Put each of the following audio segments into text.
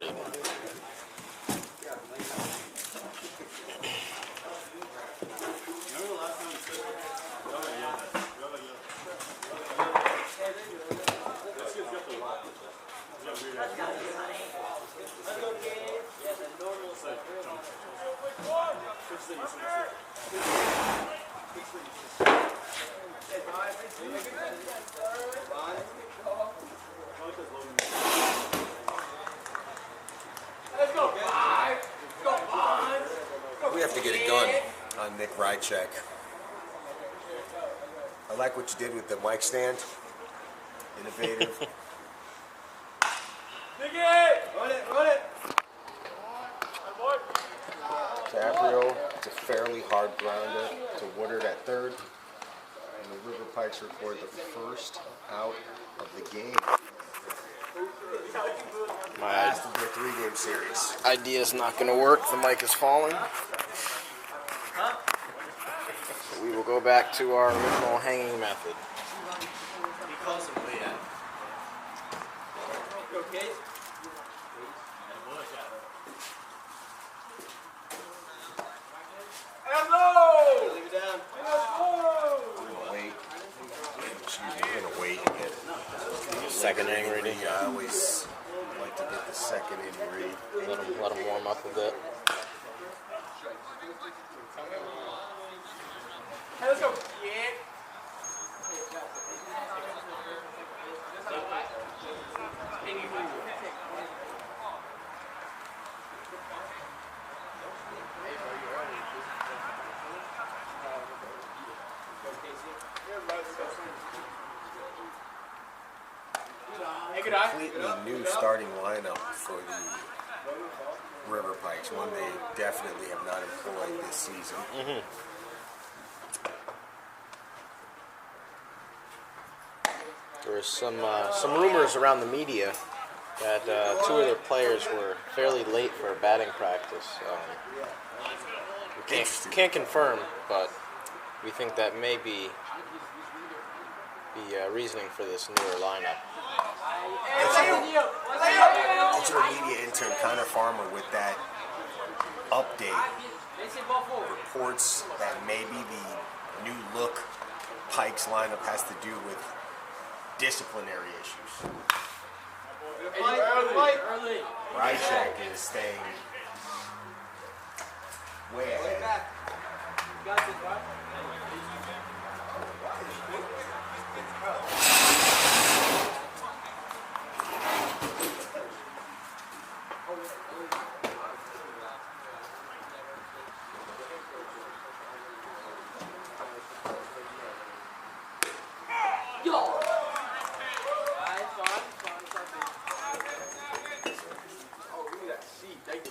limited. We have to get a gun on Nick Rychek. I like what you did with the mic stand. Innovative. Run it! Caprio, it's a fairly hard grounder to Woodard at third. And the River Pikes record the first out of the game. My Last of their 3-game series. idea is not going to work. The mic is falling. So we will go back to our original hanging method. Wait. Excuse me, we're gonna wait and get Second inning reading. I always like to get the second inning read. Let them warm up a bit. Hey, let's go. Completely new starting lineup for the River Pikes, one they definitely have not employed this season. There was some rumors around the media that two of their players were fairly late for batting practice. We can't confirm, but we think that may be the reasoning for this newer lineup. Intermedia intern Connor Farmer with that update reports that maybe the new look Pikes lineup has to do with disciplinary issues. Rychek is staying way ahead.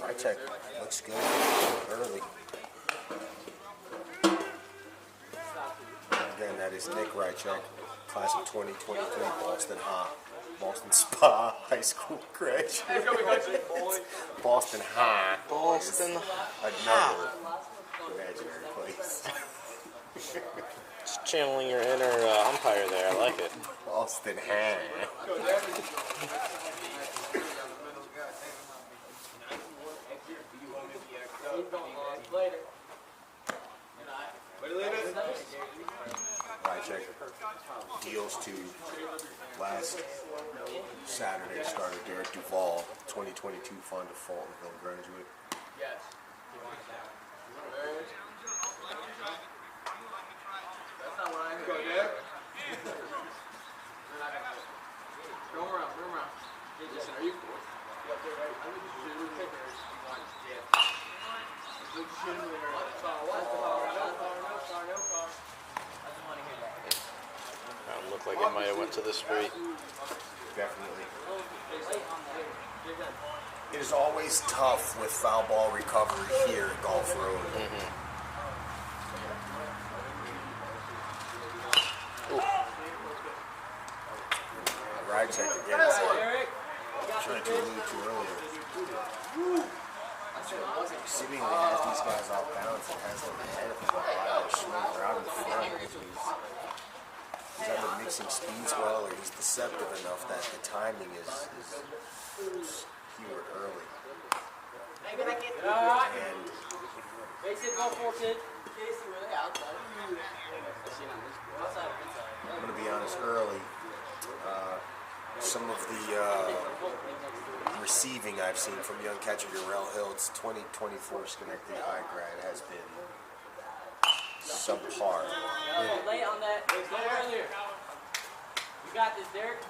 Rychek looks good early. Again, that is Nick Rychek, class of 2023, Boston Spa High School graduate. Boston High. Boston Another imaginary place. Just channeling your inner umpire there. I like it. Boston High. Rychek deals to last Saturday starter Derek Duvall, 2022 Fonda Fultonville graduate. Looked like it might have went to the street. Definitely. It is always tough with foul ball recovery here at Golf Road. Rychek again. Trying to allude to earlier. Seemingly has these guys off balance and has them ahead of them while they're swinging around in front. He's either mixing speeds well or he's deceptive enough that the timing is keyword early. And I'm going to be honest, early, some of the receiving I've seen from young catcher Darrell Hiltz, 2024 Schenectady High grad, has been subpar. Lay on that. Go earlier. You got this, Derek.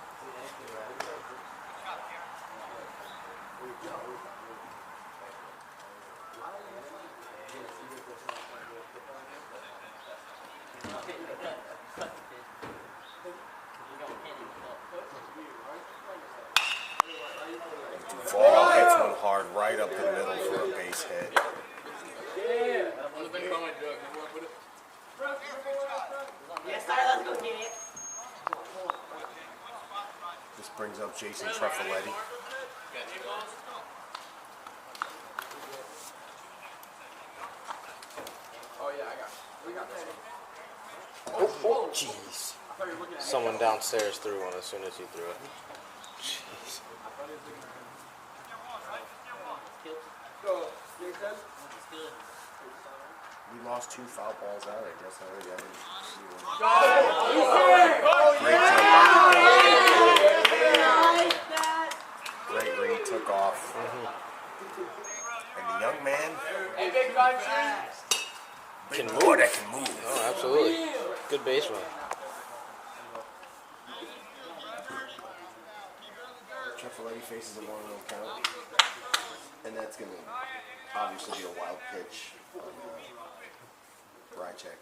Duvall hits one hard right up the middle for a base hit. This brings up Jason Treffoletti. Oh, jeez. Someone downstairs threw one as soon as he threw it. Jeez. We lost 2 foul balls out, I guess already. I didn't see one. Great read, took off. And the young man, big boy that can move. Oh, absolutely. Good baseman. Treffoletti faces a 1-0 count. And that's going to obviously be a wild pitch on Rychek.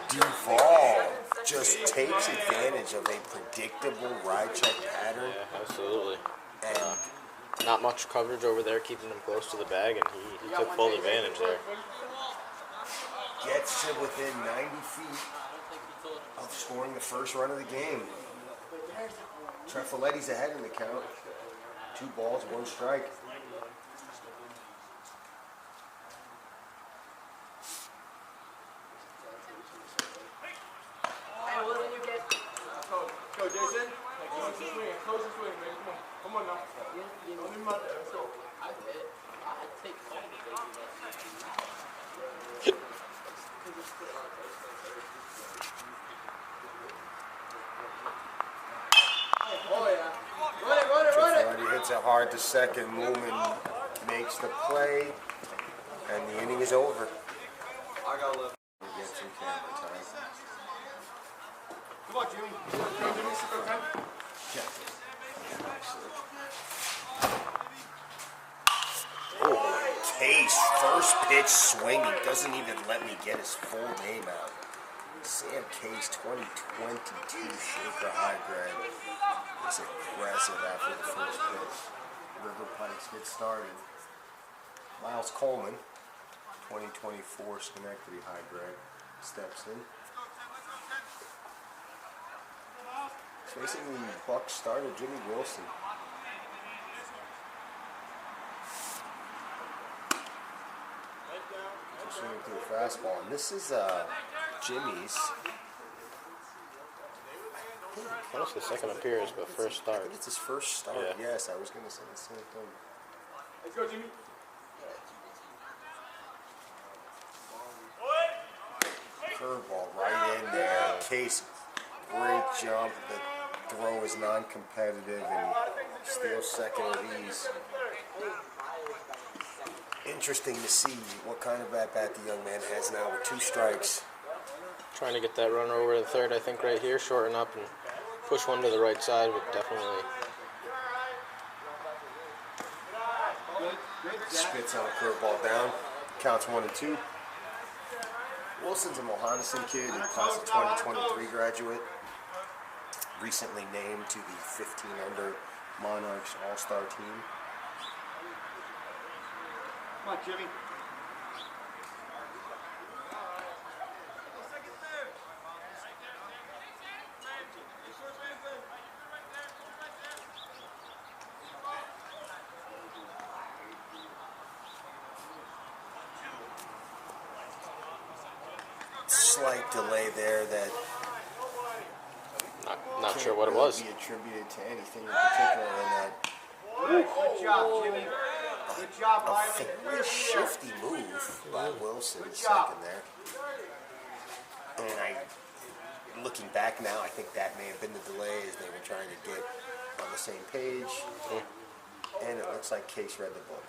Duvall just takes advantage of a predictable Rychek pattern. Yeah, absolutely. And Not much coverage over there, keeping him close to the bag, and he took full advantage there. gets to within 90 feet of scoring the first run of the game. Treffoletti's ahead in the count. 2 balls, 1 strike. Go, Jason. Close the swing, man. Come on now. Don't leave him out there. Let's go. Oh, yeah. Run it. Treffoletti hits it hard to second. Moomin makes the play, and the inning is over. I got left. We get some camera time. Come on, Jimmy. Jimmy, sit down. Case, first pitch swinging, doesn't even let me get his full name out. Sam Case, 2022 Shaker High grad, is aggressive after the first pitch. River Pikes get started. Miles Coleman, 2024 Schenectady High grad, steps in. Facing the Bucs starter, Jimmy Wilson. Swinging through a fastball, and this is Jimmy's. Almost the second appearance, but first I start. think it's his first start. Yeah. Yes, I was going to say the same thing. Let's go, Jimmy. Curveball right in there. Case, great jump. The throw is non-competitive and steals second of these. Interesting to see what kind of at-bat the young man has now with 2 strikes. Trying to get that runner over to the third, I think, right here. Shorten up and push one to the right side would definitely... Spits on a curveball down. Counts 1 and 2. Wilson's a Mohawk kid and class of 2023 graduate. Recently named to the 15 under Monarchs All-Star team. Come on, Jimmy. Slight delay there that Not sure what it was. Be attributed to anything in particular in that. Good job, Jimmy. Good job, A Riley. very shifty move by Wilson the second there. And looking back now, I think that may have been the delay as they were trying to get on the same page. And it looks like Case read the book.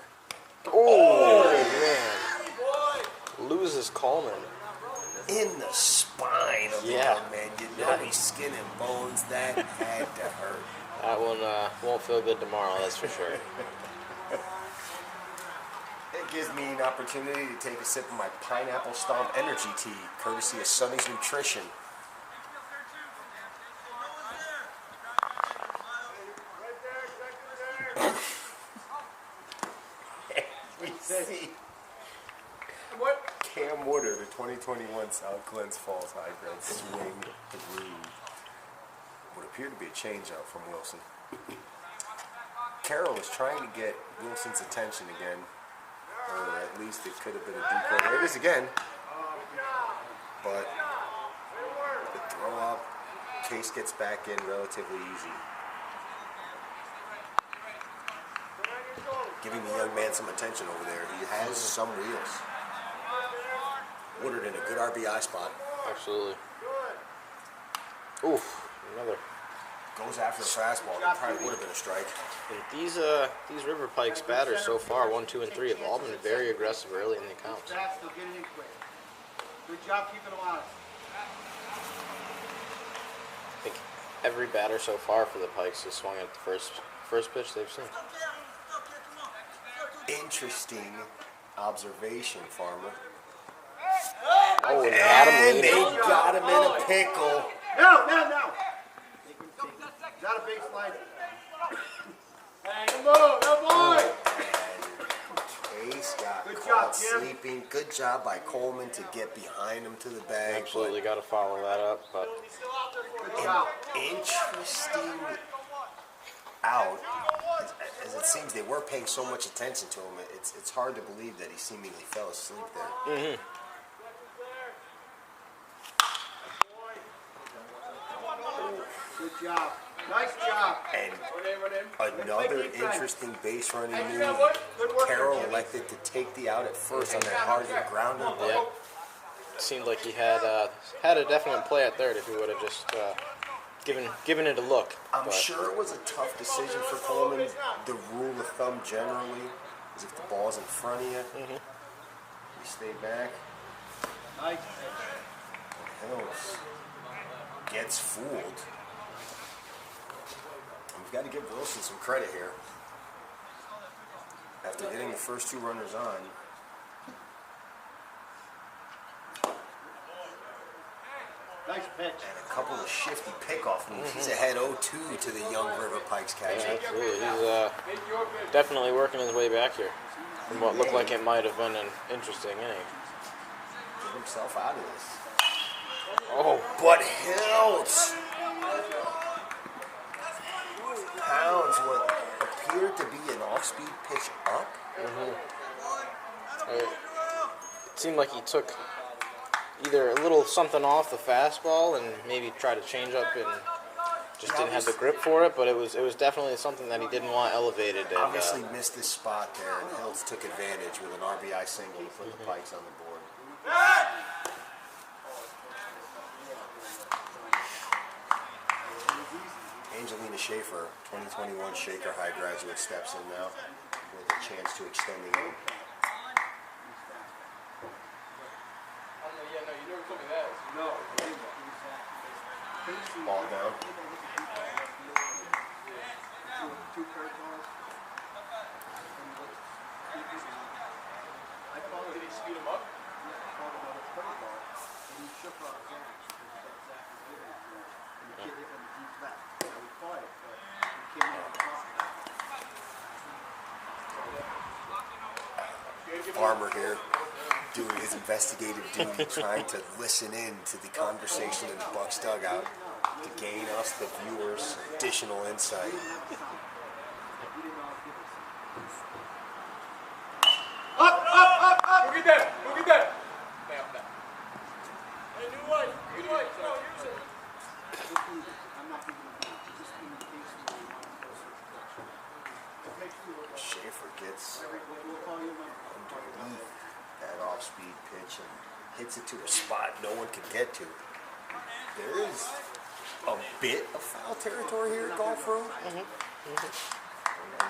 Oh, man. Loses Coleman. In the spine of the young man. You know he's skin and bones. That had to hurt. That one won't feel good tomorrow, that's for sure. It gives me an opportunity to take a sip of my Pineapple Stomp Energy Tea, courtesy of Sonny's Nutrition. We see Cam Woodard, the 2021 South Glens Falls High Grade swing through what appeared to be a changeup from Wilson. Carroll was trying to get Wilson's attention again, or at least it could have been a decoy. There it is again. But the throw up, Case gets back in relatively easy. Giving the young man some attention over there. He has some wheels. Woodard in a good RBI spot. Absolutely. Oof, another. Goes after the fastball. That probably would have been a strike. And these River Pikes batters so far, 1, 2, and 3, have all been very aggressive early in the accounts. Good job keeping them honest. I think every batter so far for the Pikes has swung at the first pitch they've seen. Interesting observation, Farmer. Oh, and And they got him in a pickle. No. Got a big slide. Hey, come on, no boy. Case got Good caught job, Jim. sleeping. Good job by Coleman to get behind him to the bag. Absolutely got to follow that up, but Good job. Interesting out. As it seems, they were paying so much attention to him. It's hard to believe that he seemingly fell asleep there. Good job. Nice job. And another interesting base running move. Carroll elected to take the out at first on that hard hit grounder. yeah, seemed like he had a definite play at third if he would have just given it a look. I'm But sure it was a tough decision for Coleman. The rule of thumb generally is if the ball's in front of you, you stay back. Nice. Hills gets fooled. And we've got to give Wilson some credit here. After getting the first two runners on, Nice pitch. and a couple of shifty pickoff moves. He's ahead 0-2 to the young River Pikes yeah, catcher. absolutely, he's definitely working his way back here from what looked like it might have been an interesting inning. Get himself out of this. Oh, But Hills pounds what appeared to be an off-speed pitch up. it seemed like he took either a little something off the fastball and maybe tried to change up and just didn't have the grip for it, but it was definitely something that he didn't want elevated. And, Obviously missed this spot there, and Hills took advantage with an RBI single to put the Pikes on the board. Angelina Schaefer, 2021 Shaker High graduate, steps in now with a chance to extend the game. No. Ball down. Two curveballs. I called it. Did he speed him up? Yeah, I called him on a curveball, and he shook off Zach. And the kid hit him deep left. So we caught it, but he came in on top of that. Farmer here doing his investigative duty, trying to listen in to the conversation in the Bucks dugout to gain us, the viewers, additional insight. Up! Go get that! Go get that! Hey, new light! New light! Come on, use it! Schaefer gets underneath that off-speed pitch and hits it to a spot no one can get to. There is a bit of foul territory here at Golf Road. And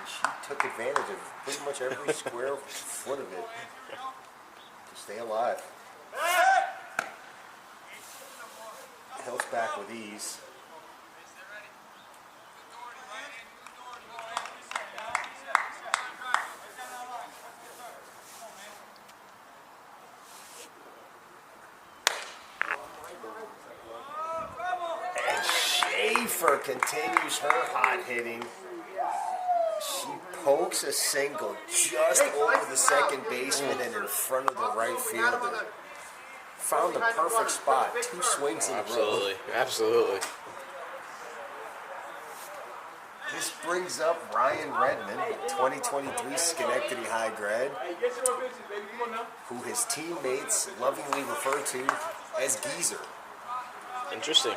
she took advantage of pretty much every square foot of it to stay alive. Hill's back with ease. And Schaefer continues her hot hitting. She pokes a single just over the second baseman and in front of the right fielder. Found the perfect spot. 2 swings in a row. Absolutely, absolutely. This brings up Ryan Redmond, 2023 Schenectady High grad, Hey, get some more bitches, baby. Come on now. who his teammates lovingly refer to as Geezer. Interesting.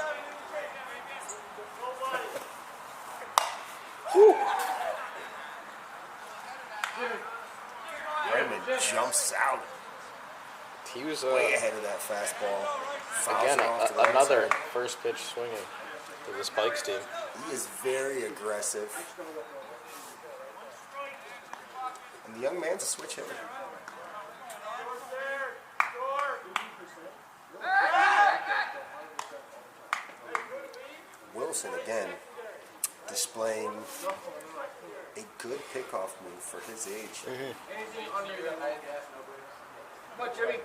Redmond jumps out He was way ahead of that fastball. Fouls again it off to the right another side. first pitch swinging for this Pikes team. He is very aggressive. And the young man's a switch hitter. Wilson again displaying a good pickoff move for his age. Anything under your high gas, no brainer. Come on, Jimmy.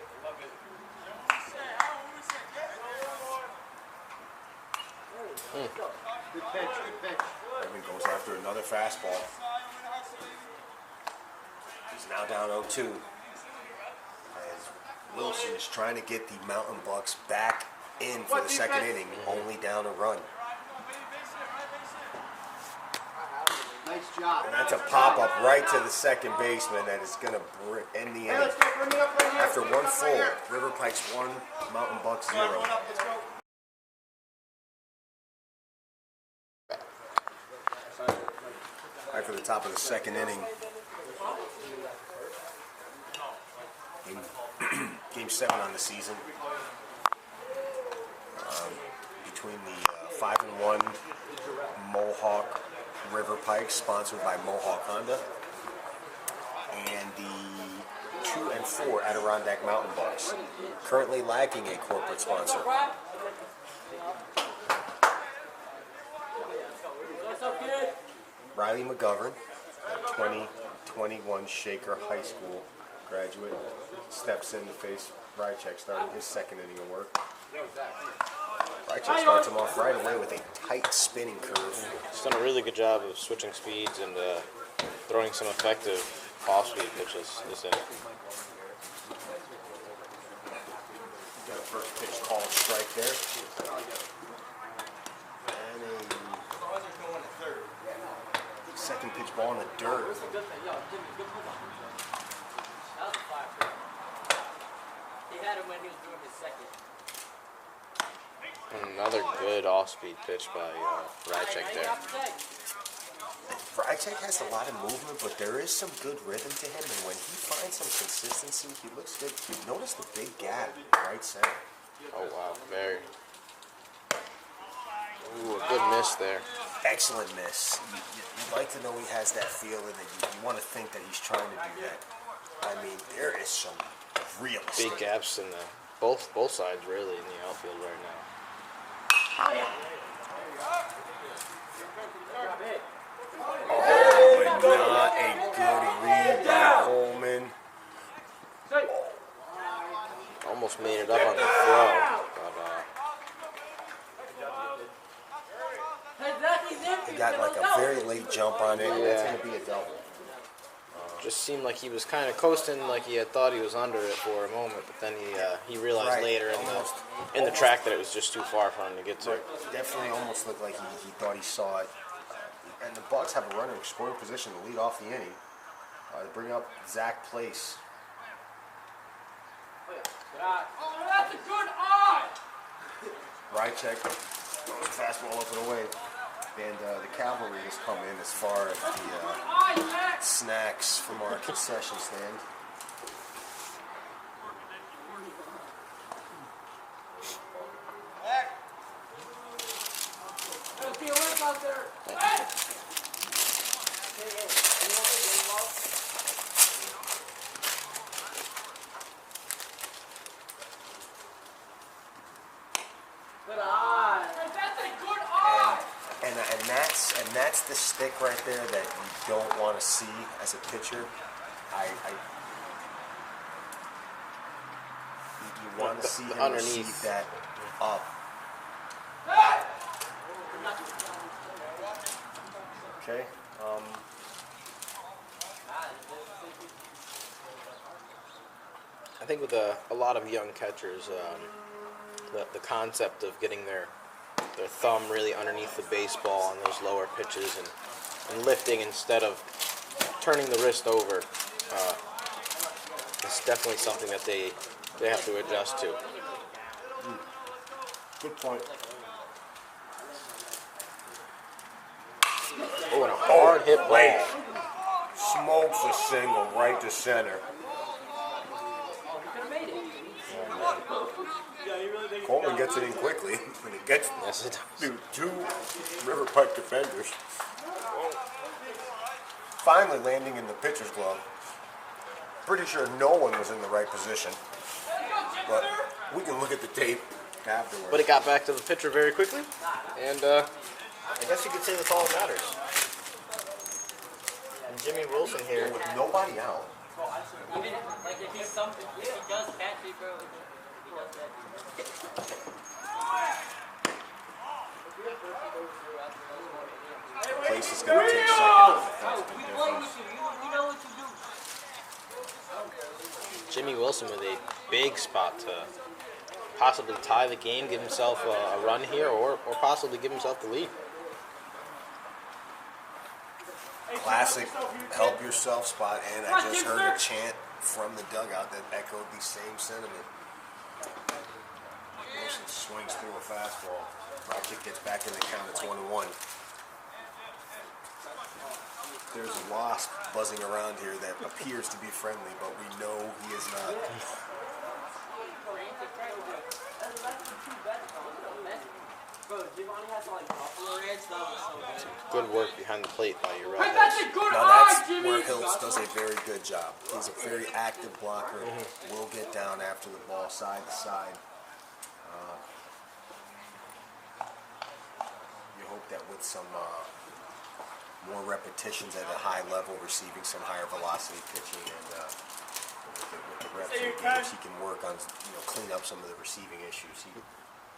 Good pitch, good pitch. Redmond goes after another fastball. He's now down 0-2. As Wilson is trying to get the Mountain Bucks back in for the second inning, only down a run. Nice job. And that's a pop-up right to the second baseman that is going to end the Hey, inning. let's go. Bring it up right here. After Bring it one up full, right here. River Pikes 1, Mountain Bucks 0. Run up, let's go. Right for the top of the second inning. Game 7 on the season. Between the 5-1 Mohawk River Pikes, sponsored by Mohawk Honda, and the 2-4 Adirondack Mountain Bucks, currently lacking a corporate sponsor. Riley McGovern, 2021 Shaker High School graduate, steps in to face Rychek, starting his second inning of work. Rychek starts him off right away with a tight spinning curve. He's done a really good job of switching speeds and throwing some effective off-speed pitches this inning. Got a first pitch called strike there. And a second pitch ball in the dirt. He had him when he was doing his second. Another good off-speed pitch by Rychek there. Rychek has a lot of movement, but there is some good rhythm to him, and when he finds some consistency, he looks good. You notice the big gap in right center. Oh wow, very. Ooh, a good miss there. Excellent miss. You'd like to know he has that feeling, and you want to think that he's trying to do that. I mean, there is some real Big gaps in the both sides really in the outfield right now. Oh, and not a good read by Coleman. Almost made it up on the throw, but He got like a very late jump on it. That's going to be a double. just seemed like he was kind of coasting, like he had thought he was under it for a moment, but then he realized Right. later in the track that it was just too far for him to get to. Definitely almost looked like he thought he saw it. And the Bucks have a runner in scoring position to lead off the inning. They bring up Zach Place. Oh, that's a good eye! Rychek throws a fastball up and away. And the cavalry has come in as far as the snacks from our concession stand. There's the alert out there. Good eye. That's a good eye. And that's the stick right there that you don't want to see as a pitcher. You want to see him underneath. receive that up. Okay. I think with a lot of young catchers, the concept of getting their thumb really underneath the baseball on those lower pitches and lifting instead of turning the wrist over is definitely something that they have to adjust to. Good point. Oh, and a hard hit ball. Smokes a single right to center. Coleman gets it in quickly, and it gets Yes, it does. to two River Pike defenders. Finally landing in the pitcher's glove. Pretty sure no one was in the right position, but we can look at the tape afterwards. But it got back to the pitcher very quickly, and I guess you could say that's all that matters. And Jimmy Wilson here. with nobody out. Even like if he's something, if he does catch it, bro, he does that. Place is going to take second. We play with you. We know what you do. Jimmy Wilson with a big spot to possibly tie the game, give himself a run here, or possibly give himself the lead. Classic help yourself spot, and I just heard a chant from the dugout that echoed the same sentiment. Wilson swings through a fastball. Rocket gets back in the count. It's 1-1. There's a wasp buzzing around here that appears to be friendly, but we know he is not. Bro, Giovanni has like buffalo red stuff. Good work behind the plate by your Hey, right. that's a good Now eye, that's Jimmy. where Hiltz does a very good job. He's a very active blocker. Will get down after the ball, side to side. You hope that with some more repetitions at a high level, receiving some higher velocity pitching, and with the reps he gives, he can work on clean up some of the receiving issues. He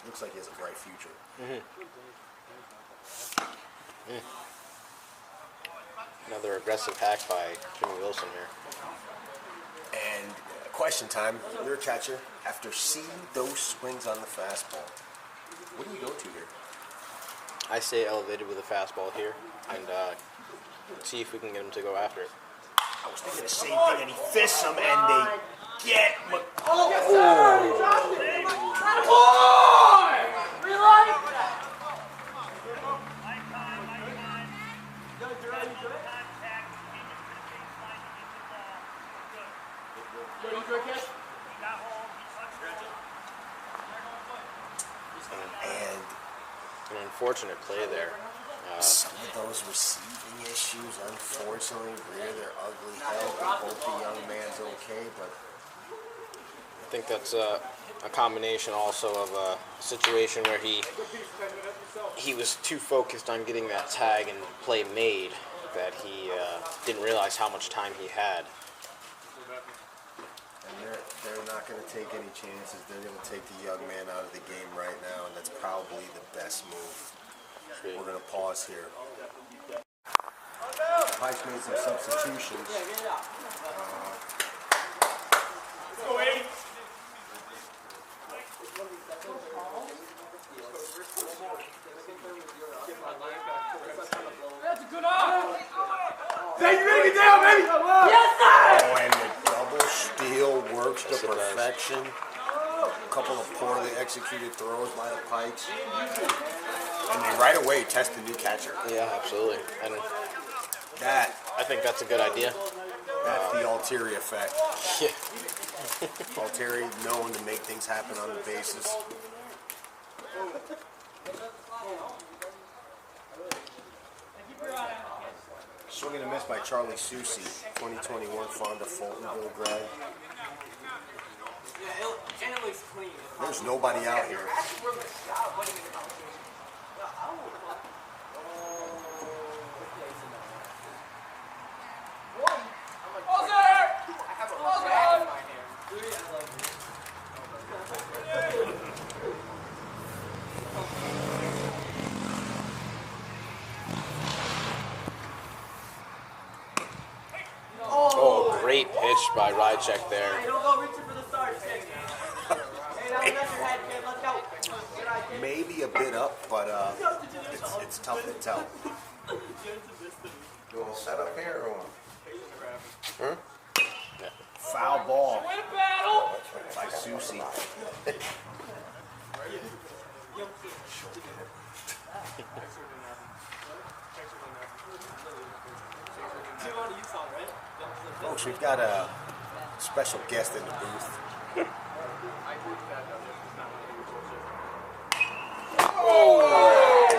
looks like he has a bright future. Another aggressive hack by Jimmy Wilson here. And question time, you're a catcher. After seeing those swings on the fastball, what do you go to here? I stay elevated with a fastball here and see if we can get him to go after it. I was thinking the same thing, and he fists him, and they get and An unfortunate play there. some of those receiving issues, unfortunately, rear their ugly head. We hope the young man's okay, but I think that's a combination also of a situation where he was too focused on getting that tag and play made that he didn't realize how much time he had. and they're not going to take any chances. They're going to take the young man out of the game right now, and that's probably the best move. We're going to pause here. Pikes made some substitutions. That's a good arm. Zay, you ready to get down, baby? Yes, sir! Oh, and the double steal works to perfection. A couple of poorly executed throws by the Pikes. And they right away test the new catcher. Yeah, absolutely. And That, I think that's a good idea. that's the Altieri effect. Yeah. Altieri known to make things happen on the bases. Swing and a miss by Charlie Susie, 2021 Fonda Fultonville grad. And it looks clean. There's nobody out here. Oh, great pitch by Rychek there. Don't go reaching for the stars, Hey, that was your head, kid. Let's go. Good idea. Maybe a bit up, but it's tough to tell. You want to set up here or what? Foul ball Win a battle. by Susie. Folks, we've got a special guest in the booth.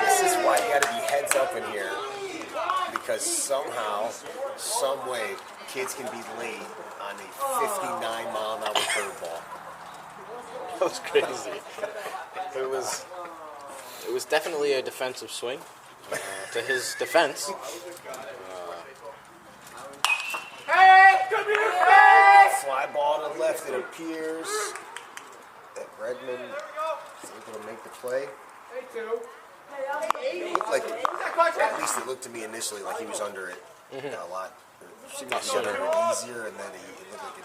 This is why you got to be heads up in here, because somehow, some way, kids can be late on a 59-mile-an-hour curveball. That was crazy. It was definitely a defensive swing. To his defense, Hey, come here, face. Fly ball to the left, it appears that Redmond is able to make the play. Hey, two. It looked like, at least it looked to me initially like he was under it a lot. It seemed like he was under it easier, and then it looked like it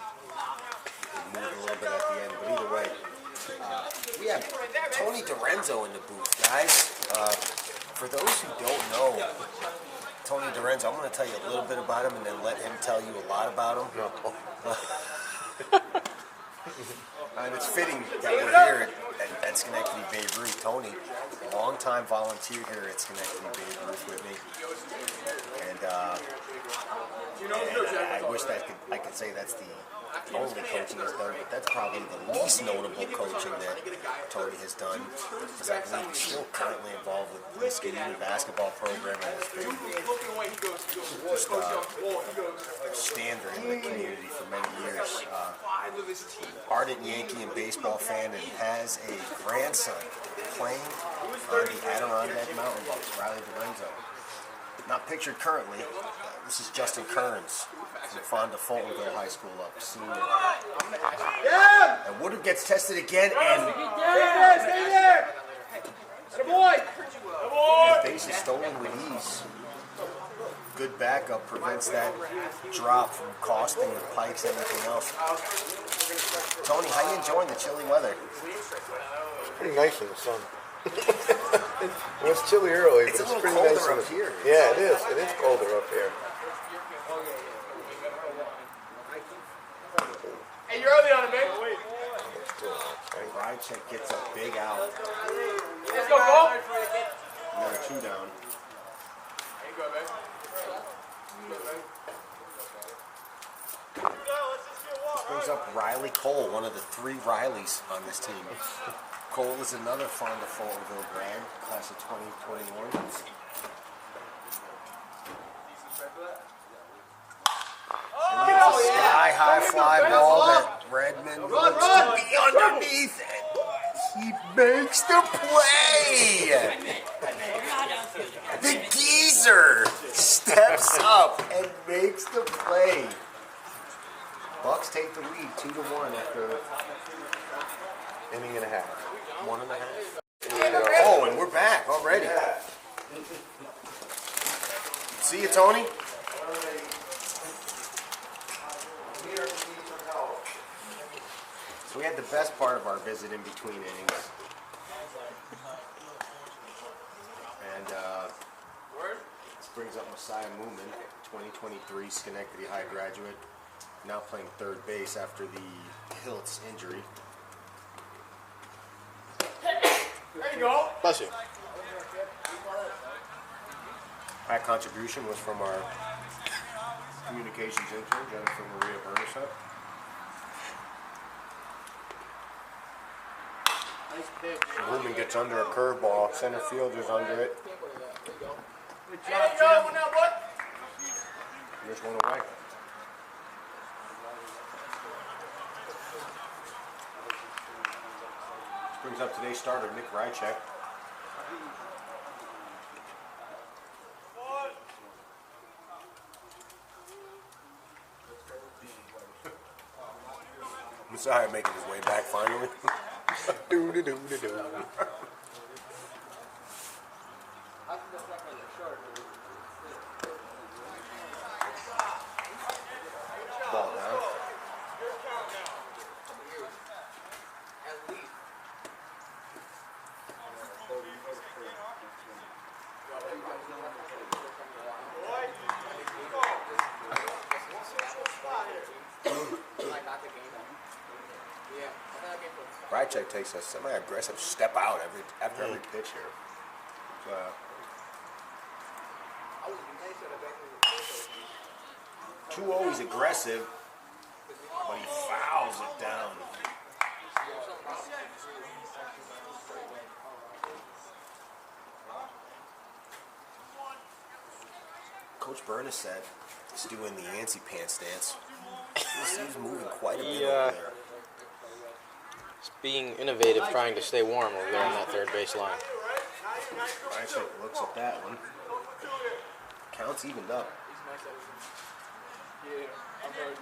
moved a little bit at the end. But either way, we have Tony Dorenzo in the booth, guys. For those who don't know Tony Dorenzo, I'm going to tell you a little bit about him and then let him tell you a lot about him. And it's fitting that we're here at Schenectady Babe Ruth. Tony, a long-time volunteer here at Schenectady Babe Ruth with me. And I wish that I could say that's the only coaching he's done, but that's probably the least notable coaching that Tony has done, because I believe he's still currently involved with the skating basketball program and has been just a standard in the community for many years. Ardent Yankee and baseball fan, and has a grandson playing on the Adirondack Mountain Bucks, Riley Dorenzo. Not pictured currently. This is Justin Kearns from Fonda Fultonville High School up senior. And Woodard gets tested again, and Stay there. Good boy. Good boy. base is stolen with ease. Good backup prevents that drop from costing the Pikes anything else. Tony, how you enjoying the chilly weather? Pretty nice in the sun. It was chilly early, It's but a little pretty colder nice up here. Yeah, it is. It is colder up here. Hey, you're early on it, man. Rychek gets a big out. Let's go, Cole. Another two down. Ain't good, man. This brings up Riley Cole, one of the three Rileys on this team. Cole is another Fonda Fultonville grad, class of 2021. And he gets a sky-high fly ball that Redmond looks to be underneath, and he makes the play! The geezer steps up and makes the play. Bucks take the lead 2-1 after Inning and a half. 1.5. Oh, and we're back already. See you, Tony. So we had the best part of our visit in between innings. And this brings up Messiah Moomin, 2023 Schenectady High graduate, now playing third base after the Hiltz injury. There you go. Bless you. That contribution was from our communications intern, Jennifer Maria Bernasek. Nice pitch. Moomin gets under a curveball, center fielder's under it. Good job, Jim. There's one away. This brings up today's starter, Nick Rychek. Messiah making his way back finally. Do-do-do-do-do. Ball down. Rychek takes a semi-aggressive step out after every pitch here. Too always aggressive, but he fouls it down. Coach Burness said he's doing the antsy pants dance. He's moving quite a bit over there. He's being innovative, trying to stay warm over there on that third base line. Rychek looks at that one. Counts evened up. Yeah, I'm heard.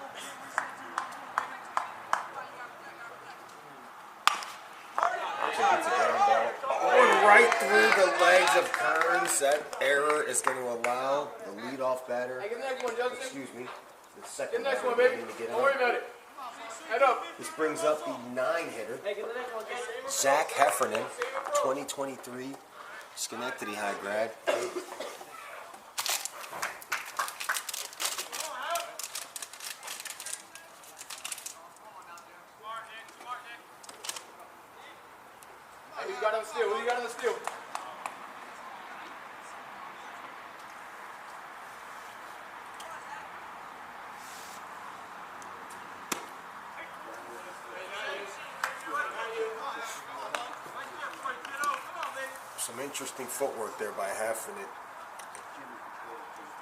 Rychek gets a ground ball. Going right through the legs of Kearns. That error is going to allow the leadoff batter, Hey, get the next one, Justin. excuse me, the Get second the next batter one, baby. to get Don't worry up. about it. Head up. This brings up the 9-hitter, Hey, get the next one, Jason. Zach Heffernan, 2023 Schenectady High grad. Hey, who you got on the steal? Who you got on the steal? Some interesting footwork there by Heffernan.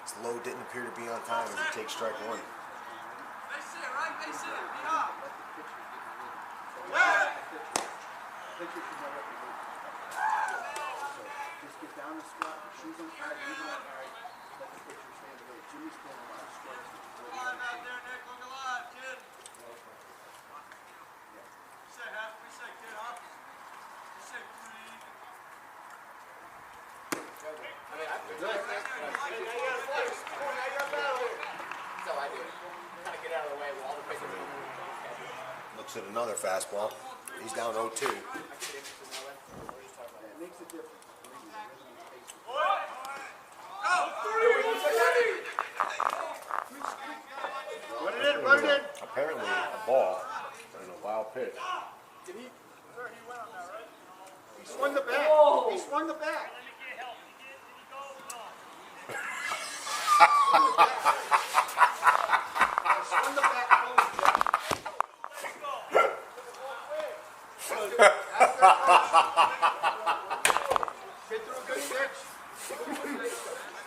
His low didn't appear to be on time as he takes strike one. Just get down the squat, shoes on tight, leave it on tight, let the pitcher stand away. Jimmy's throwing a lot of strikes. Looks at another fastball. He's down 0-2. It makes a difference. Run it in, run it in. Apparently a ball and a wild pitch. Did he? He swung the bat. He swung the bat. He swung the bat. Get through a good pitch.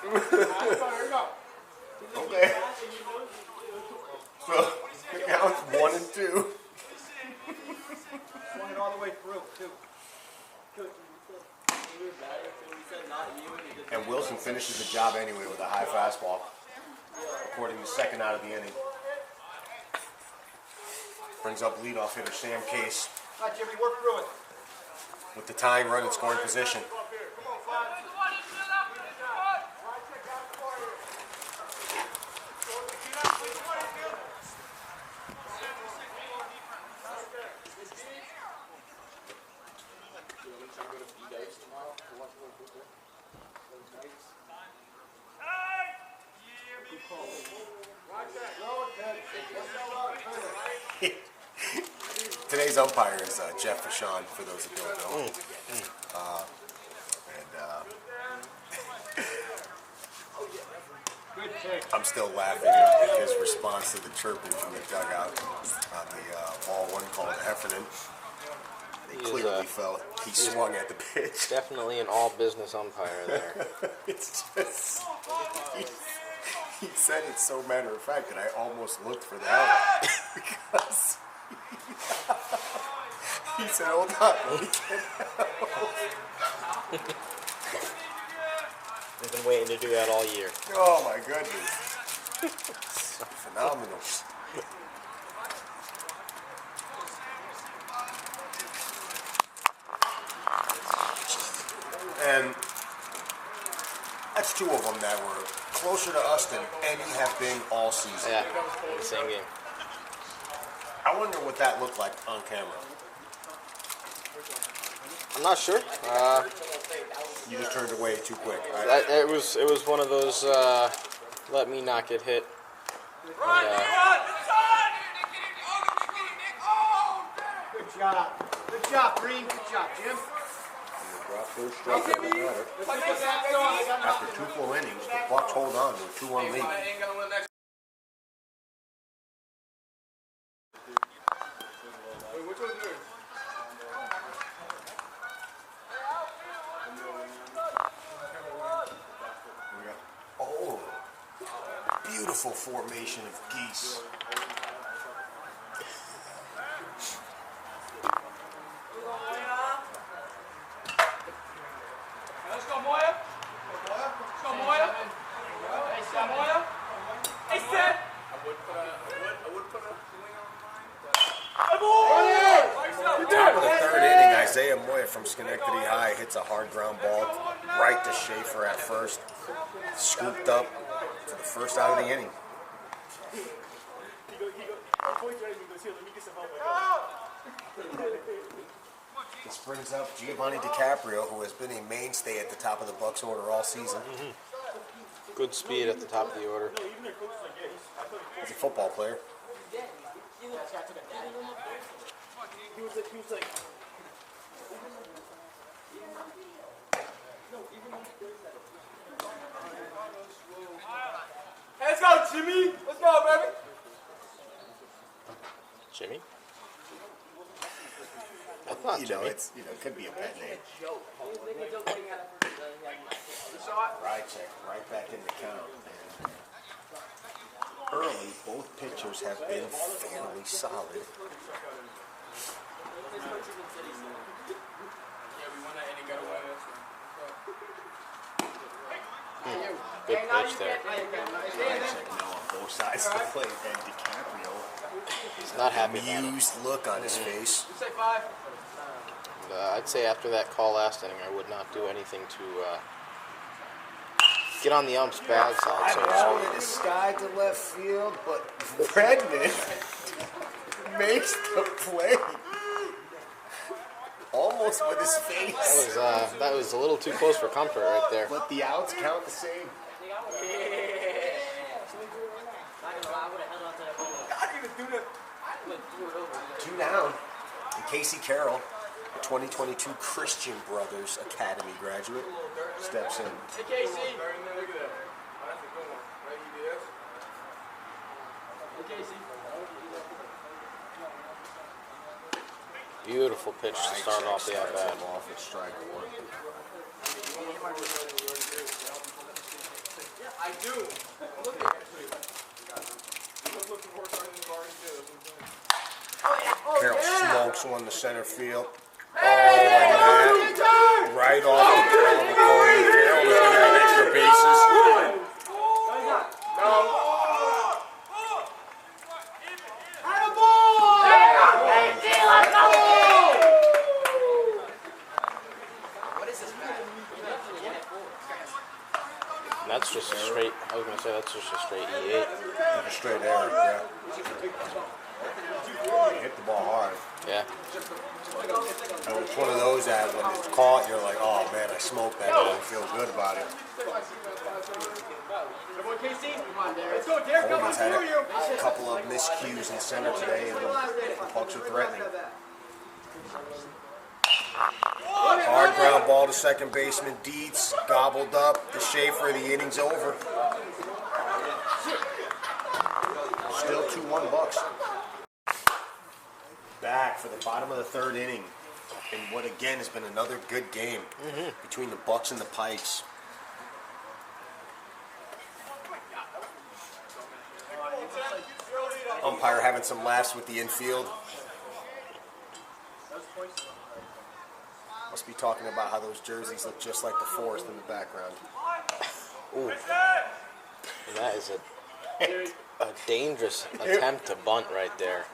Here we go. Okay. So the count's 1-2. Swung it all the way through, too. And Wilson finishes the job anyway with a high fastball, according to second out of the inning. Brings up leadoff hitter Sam Case All right, Jimmy, work through it. with the tying run in scoring position. Today's umpire is Jeff Vachon, for those that don't know. I'm still laughing at his response to the chirping from the dugout on the ball one called Heffernan. They clearly felt he swung at the pitch. Definitely an all-business umpire there. It's just, he said it so matter of fact that I almost looked for that because he said, hold on, let me get out. They've been waiting to do that all year. Oh my goodness. Phenomenal. And that's two of them that were closer to us than any have been all season. Yeah, in the same game. I wonder what that looked like on camera. I'm not sure. You just turned away too quick. It was one of those let me not get hit. Good job, Green. Good job, Jim. First strike doesn't matter. After 2 full innings, the Bucks hold on to a 2-1 lead. Oh, beautiful formation of geese. Let's go, Moya. Let's go, Moya. Hey, Sam, Moya. Hey, Sam. I would put a wing on the line. Top of the 3rd inning, Isaiah Moya from Schenectady High hits a hard ground ball right to Schaefer at first. Scooped up for the first out of the inning. This brings up Giovanni DiCaprio, who has been a mainstay at the top of the Bucks order all season. Good speed at the top of the order. He's a football player. Hey, let's go, Jimmy. Let's go, baby. Jimmy? That's not You know, Jimmy. it could be a pet name. Right check, right back in the count. And early, both pitchers have been fairly solid. Good pitch there. Right check now on both sides of the plate. And DiCaprio, He's not happy about it. amused look on his face. Say 5. I'd say after that call last inning, I would not do anything to get on the ump's bad side, so to Ball speak. in the sky to left field, but Bregman makes the play. Almost with his face. That was a little too close for comfort right there. But the outs count the same. I didn't even do that. 2 down. And Casey Carroll, a 2022 Christian Brothers Academy graduate, steps in. Hey, KC. Look at that. That's a good one. Right, you do this. Hey, KC. Beautiful pitch to start off the at-bat. Off at strike 1. Yeah, I do. I'm looking at you. I'm looking for something you've already did. Carroll smokes one to center field. Oh, and that right off the ground of the corner. Carroll is going to get extra bases. And that's just a straight, I was going to say, that's just a straight E8. Straight error, yeah. He hit the ball hard. Yeah. And it's one of those that when it's caught, you're like, oh man, I smoked that. I don't feel good about it. Come on, KC. Let's go, Derek. Come on, Holman's had through you. a couple of miscues in center today, and the Bucks are threatening. Hard ground ball to second baseman Dietz, gobbled up. The Schaefer, the inning's over. Still 2-1 Bucks. Back for the bottom of the third inning, in what again has been another good game between the Bucks and the Pikes. Umpire having some laughs with the infield. Must be talking about how those jerseys look just like the forest in the background. Ooh. And that is a dangerous attempt to bunt right there.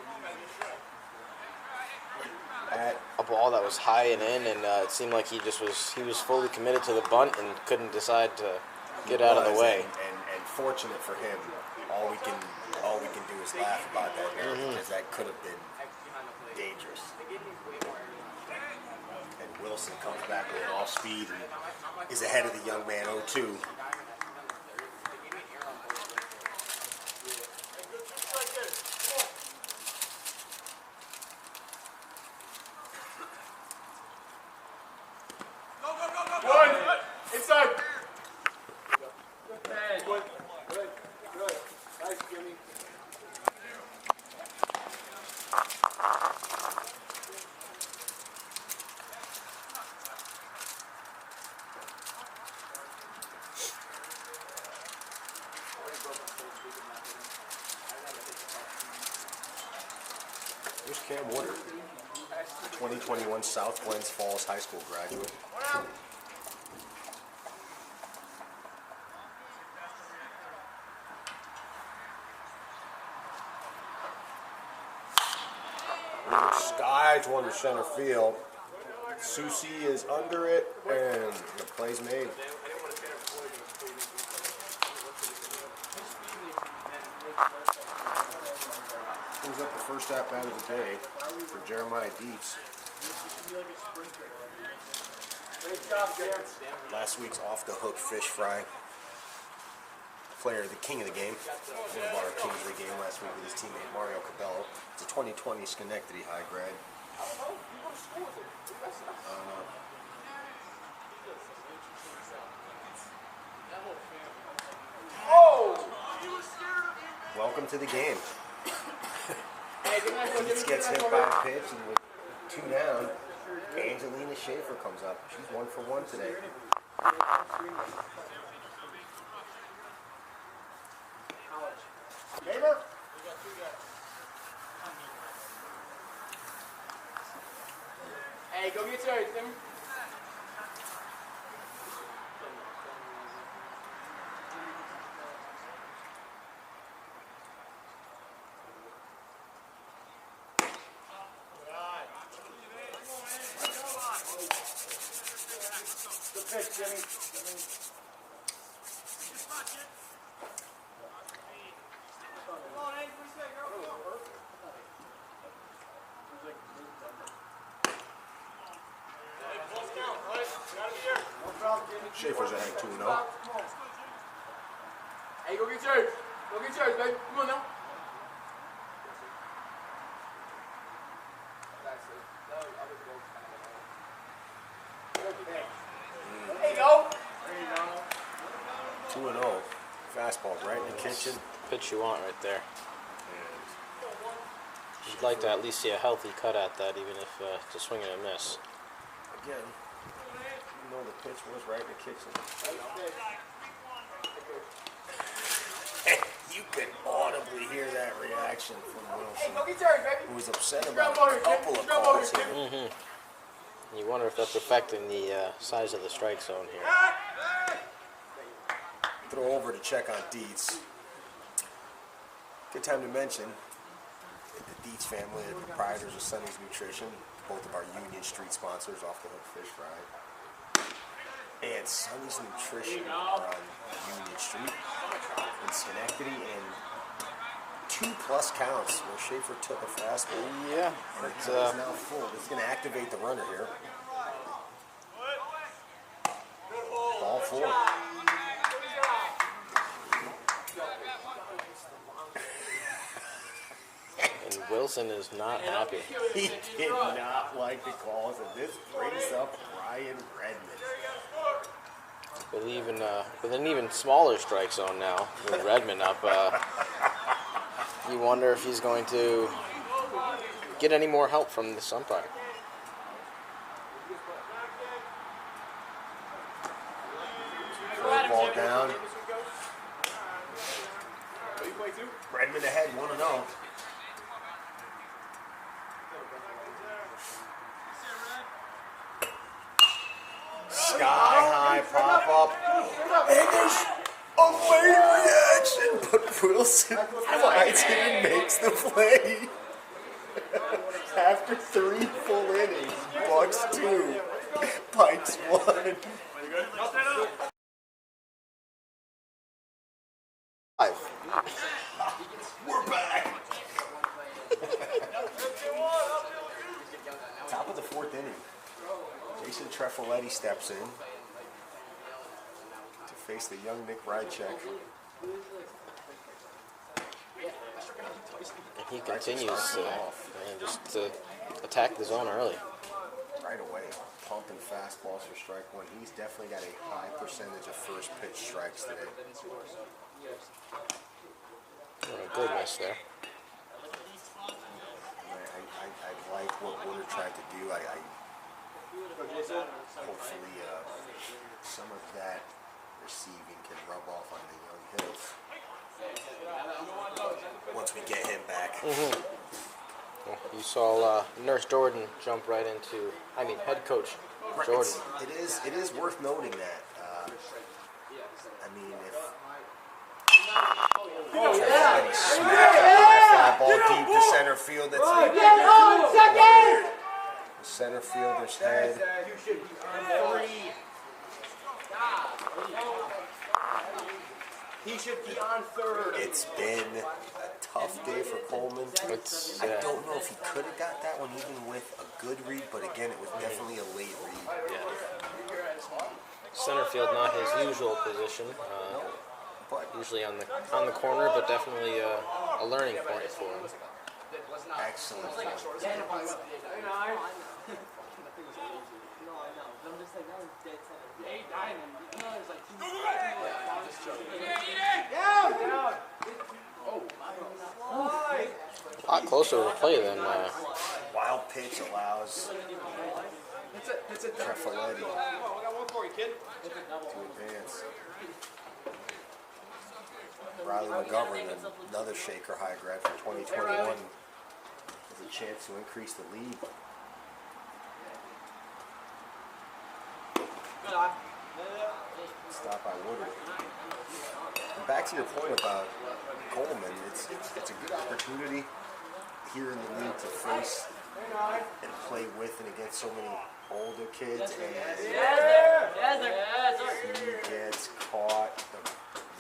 A ball that was high and in, and it seemed like he was fully committed to the bunt and couldn't decide to get out of the way. And fortunate for him, all we can do is laugh about that now, because that could have been dangerous. And Wilson comes back with an off speed and is ahead of the young man 0-2. Inside. Here's Cam Woodard, 2021 South Glens Falls High School graduate. Skies one to center field. Susie is under it, and the play's made. Brings up the first at bat of the day for Jeremiah Dietz. Last week's off the hook fish fry. Player, the king of the game. One of our kings of the game last week with his teammate Mario Cabello. It's a 2020 Schenectady high grad. Welcome to the game. Dietz gets hit by a pitch, and with 2 down, Angelina Schaefer comes up. She's 1 for 1 today. Neighbor. Hey, go get yours, Tim. Good pitch, Jimmy. Schaefer's ahead 2-0. Hey, go get yours. Go get yours, baby. Come on now. There you go. 2-0. Fastball right in the kitchen. Pitch you want right there. You'd like to at least see a healthy cut at that, even if it's a swing and a miss. Again, even though the pitch was right in the kitchen. You can audibly hear that reaction from Wilson, Go get yours, baby. who was upset about a couple of calls here. You wonder if that's affecting the size of the strike zone here. Throw over to check on Dietz. Good time to mention the Dietz family, the proprietors of Sonny's Nutrition, both of our Union Street sponsors, Off the Hook Fish Fry. And Sonny's Nutrition are on Union Street in Schenectady, and 2+ counts where Schaefer took a fastball. Yeah, And the it's count is now full. It's going to activate the runner here. Ball 4. Wilson is not happy. He did not like the calls, and this brings up Ryan Redmond. With an even smaller strike zone now, with Redmond up, you wonder if he's going to get any more help from this umpire. Ball down. Redmond ahead, 1-0. Sky high pop up. And there's a late reaction, but Wilson finds it and makes the play. After 3 full innings, Bucks 2, Pikes 1. 5. We're back. Top of the 4th inning. Jason Trefoletti steps in to face the young Nick Rychek. And he continues to attack the zone early. Right away, pumping fastballs for strike one. He's definitely got a high percentage of first pitch strikes today. A good miss there. I like what Woodard tried to do. Hopefully some of that receiving can rub off on the young hitters once we get him back. You saw Nurse Jordan jump right into, head coach Jordan. It is worth noting that. If Trefoletti smacked a high fly ball deep to center field, that's the center fielder's head. He should be on third. It's been a tough day for Coleman. I don't know if he could have got that one even with a good read, but again, it was definitely a late read. Center field, not his usual position. But Usually on the corner, but definitely a learning point for him. excellent. A lot closer to the play than Wild pitch allows Trefoletti to advance. Riley McGovern, another Shaker high grad for 2021, has a chance to increase the lead. Stop by Woodard. And back to your point about Coleman, it's a good opportunity here in the league to face and play with and against so many older kids, and he gets caught,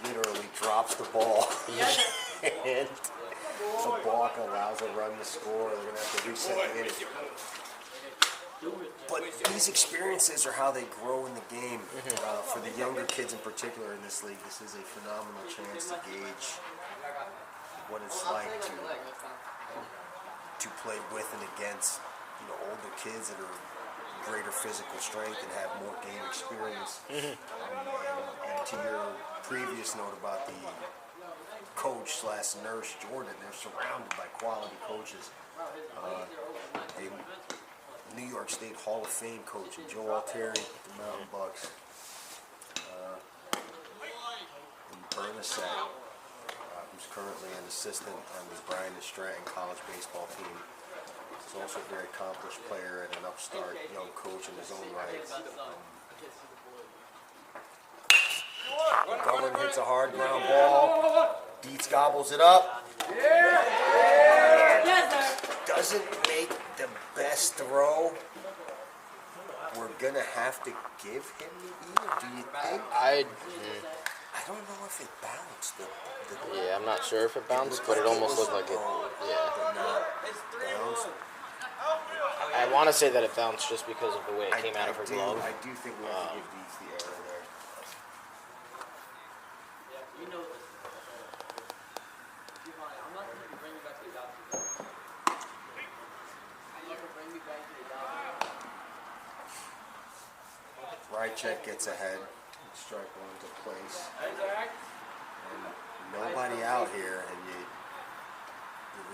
literally drops the ball, and the balk allows a run to score. They're going to have to reset the inning. But these experiences are how they grow in the game. For the younger kids in particular in this league, this is a phenomenal chance to gauge what it's like to play with and against older kids that are greater physical strength and have more game experience. And to your previous note about the coach/nurse Jordan, they're surrounded by quality coaches. A New York State Hall of Fame coach, Joe Altieri, the Mountain Bucks. And Bernasek, who's currently an assistant on the Brian Stratton college baseball team. He's also a very accomplished player and an upstart young coach in his own right. McGovern hits a hard ground ball. Dietz gobbles it up. Doesn't make the best throw. We're gonna have to give him the E, do you think? I don't know if it bounced. Yeah, I'm not sure if it bounced, but it almost looked like it. Yeah. But not bounced. I want to say that it bounced just because of the way it came out of her glove. I do think we have to give Dietz the error there. Rychek gets ahead. Strike one to place. And nobody out here, and you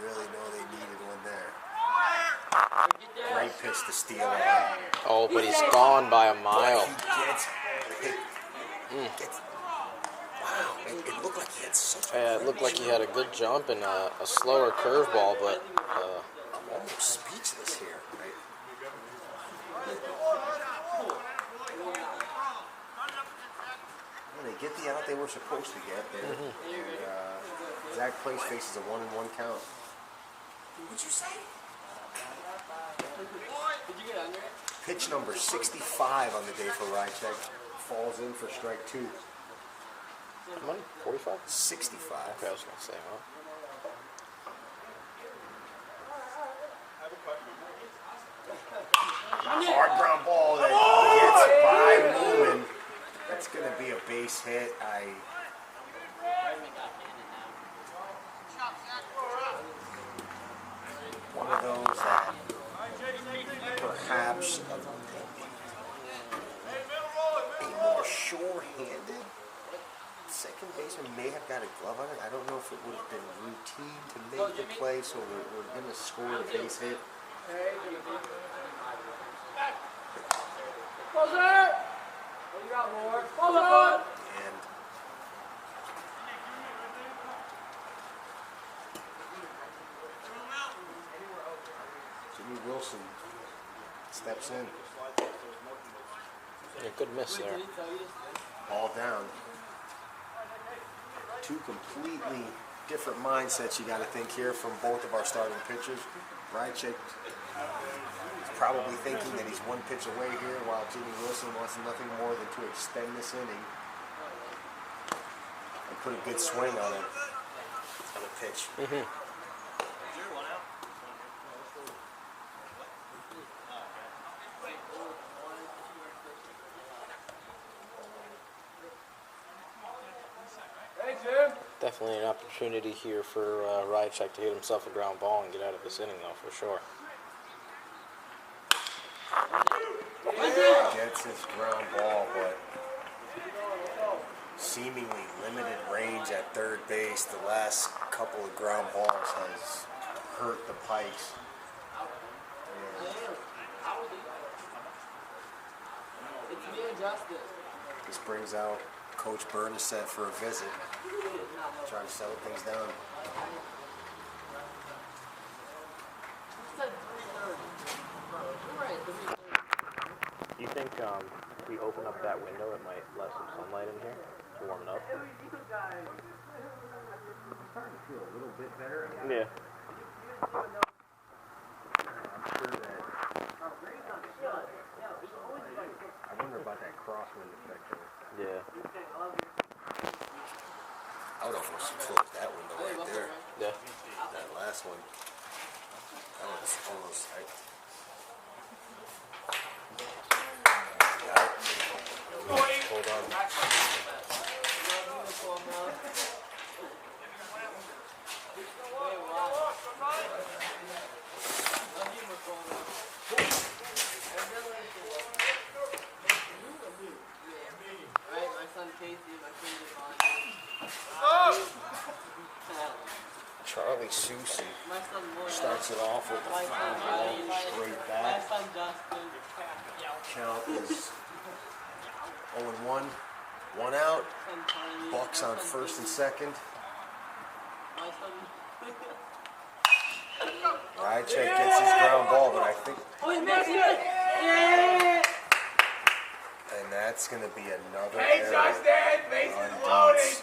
really know they needed one there. Great pitch to steal on. Oh, but he's gone by a mile. He gets wow, it looked like he had such a Yeah, it looked like he had a good jump and a slower curveball, but I'm almost speechless here. Right? Well, they get the out they were supposed to get there. And, Zach Place faces a 1-1 count. What'd you say? Did you get under it? Pitch number 65 on the day for Rychek. Falls in for strike two. how many? 45? 65. Okay, I was gonna say, well. Hard ground ball that gets by Newman. That's going to be a base hit. One of those that perhaps a more sure-handed second baseman may have got a glove on it. I don't know if it would have been routine to make the play, so we're going to score a base hit. Closer! What do you got, Lord? Closer! And Jimmy Wilson steps in. Yeah, good miss there. Ball down. Two completely different mindsets you got to think here from both of our starting pitchers. Rychek is probably thinking that he's one pitch away here, while Jimmy Wilson wants nothing more than to extend this inning and put a good swing on it on a pitch. Definitely an opportunity here for Rychek to hit himself a ground ball and get out of this inning, though, for sure. Gets his ground ball, but seemingly limited range at third base. The last couple of ground balls has hurt the Pikes. It's me and Justin. This brings out Coach Bernasette for a visit. Trying to settle things down. Do you think if we open up that window, it might let some sunlight in here to warm it up? I'm starting to feel a little bit better. Yeah. I'm sure that. I wonder about that crosswind effect. Yeah. I would almost close that window right there. Yeah. That last one. That one's almost. Got it. Hold on. Charlie Soucy starts it off with a foul ball straight back. Count is 0-1. One out. Bucks on first and second. Rychek gets his ground ball, but I think. And that's going to be another error. Undunce.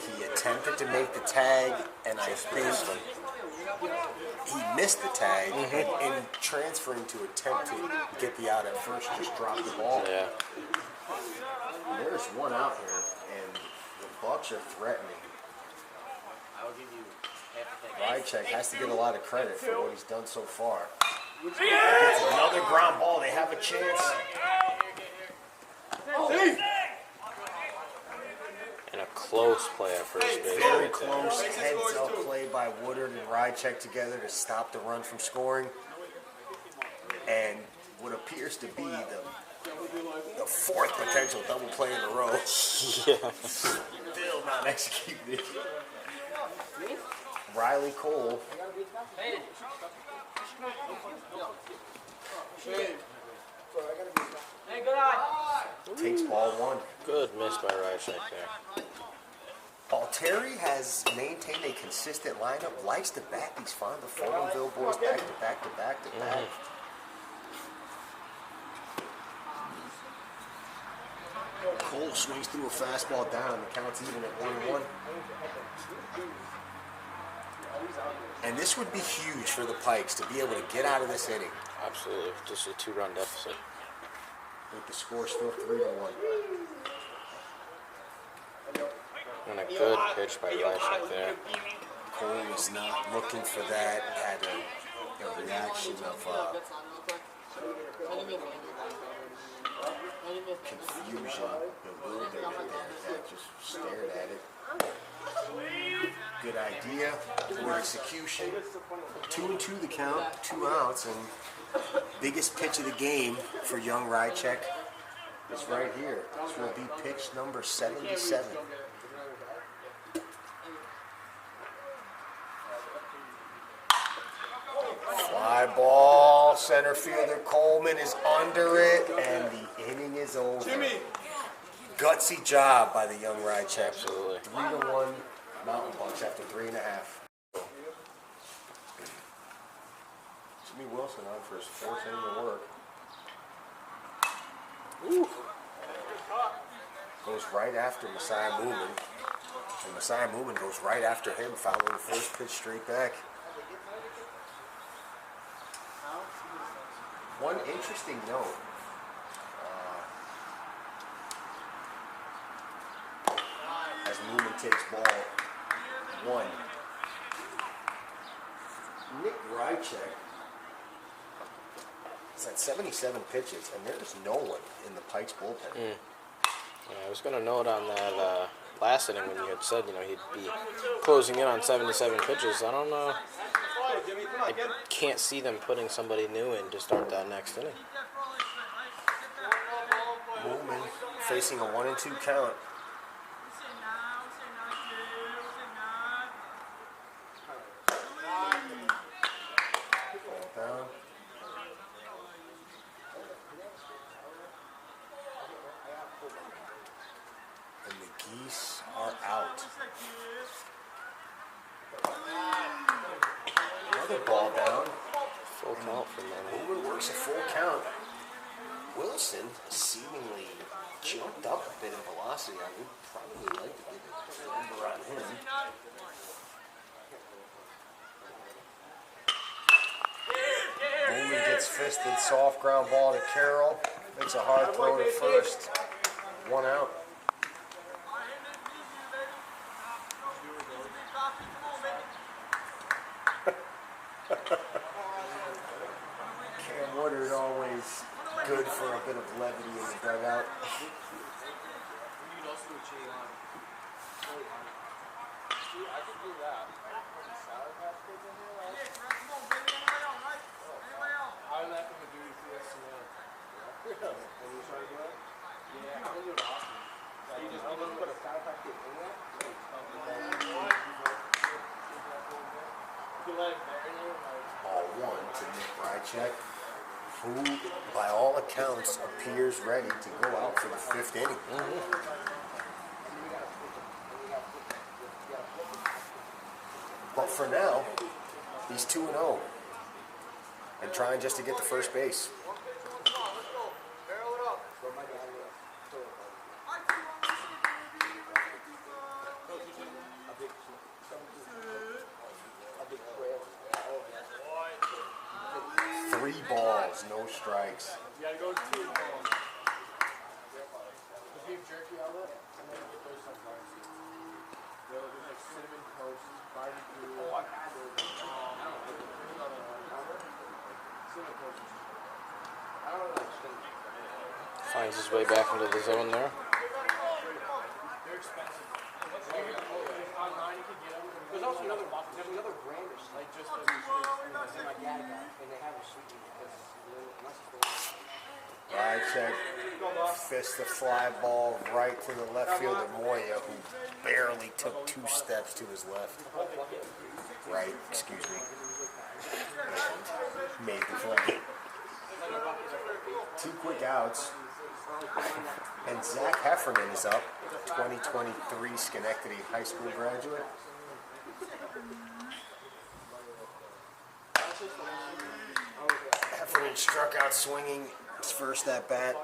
He attempted to make the tag, and I think he missed the tag, and in transferring to attempt to get the out at first, just dropped the ball. Yeah. There's one out here, and the Bucks are threatening. Rychek has to get a lot of credit for what he's done so far. Gets another ground ball. They have a chance. And a close play at first base. Very close heads-up play by Woodard and Rychek together to stop the run from scoring. and what appears to be the fourth potential double play in a row. Yeah. Still not executed. Riley Cole. Hey, good eye. Takes ball one. Good miss by Rychek there. Altieri has maintained a consistent lineup, likes to back these Fonda Farmville boys back to back to back to back. Cole swings through a fastball down. The count's even at 1-1. And this would be huge for the Pikes to be able to get out of this inning Absolutely. Just a 2-run deficit. with the score still 3-1. And a good pitch by Rychek there. Cole was not looking for that. Had a reaction of confusion, bewilderment there. Just stared at it. Good idea, poor execution. 2-2 the count, 2 outs, and biggest pitch of the game for young Rychek is right here. This will be pitch number 77. Fly ball, center fielder Coleman is under it, and the inning is over. Gutsy job by the young Rychek. Absolutely. 3-1 Mountain Bucks after 3.5. Jimmy Wilson on for his fourth inning of work. Ooh. Goes right after Messiah Moomin. And Messiah Moomin goes right after him, following the first pitch straight back. One interesting note. As Moomin takes ball 1. Nick Rychek is at 77 pitches, and there's no one in the Pikes bullpen. Yeah, I was going to note on that last inning when you had said, he'd be closing in on 77 pitches. I don't know. I can't see them putting somebody new in to start that next inning. Moomin facing a 1-2 count. Ball down. And the Geese are out. Another ball down. Full count from them. Moomin works a full count. Wilson seemingly jumped up a bit in velocity. I would probably like to get a number on him. Moomin gets fisted, soft ground ball to Carroll. Makes a hard throw to first. 1 out. Cam Woodard always good for a bit of levity in the dugout. Ball 1 to Nick Rychek, who, by all accounts, appears ready to go out for the 5th inning. But for now, he's 2-0 and trying just to get to first base. Three balls, no strikes. You gotta go 2 balls. The beef jerky outlet, and then get those sunflowers. There's like cinnamon toast, barbecue. Cinnamon toast. I don't know. Finds his way back into the zone there. They're expensive. Online you can get them. also another brand of like just my dad got, and they have a sweetener because I check. Fist the fly ball right to the left fielder Moya, who barely took 2 steps to his left. Right, excuse me. And made the play. 2 quick outs. And Zach Heffernan is up, 2023 Schenectady High School graduate. Heffernan struck out swinging his first at bat.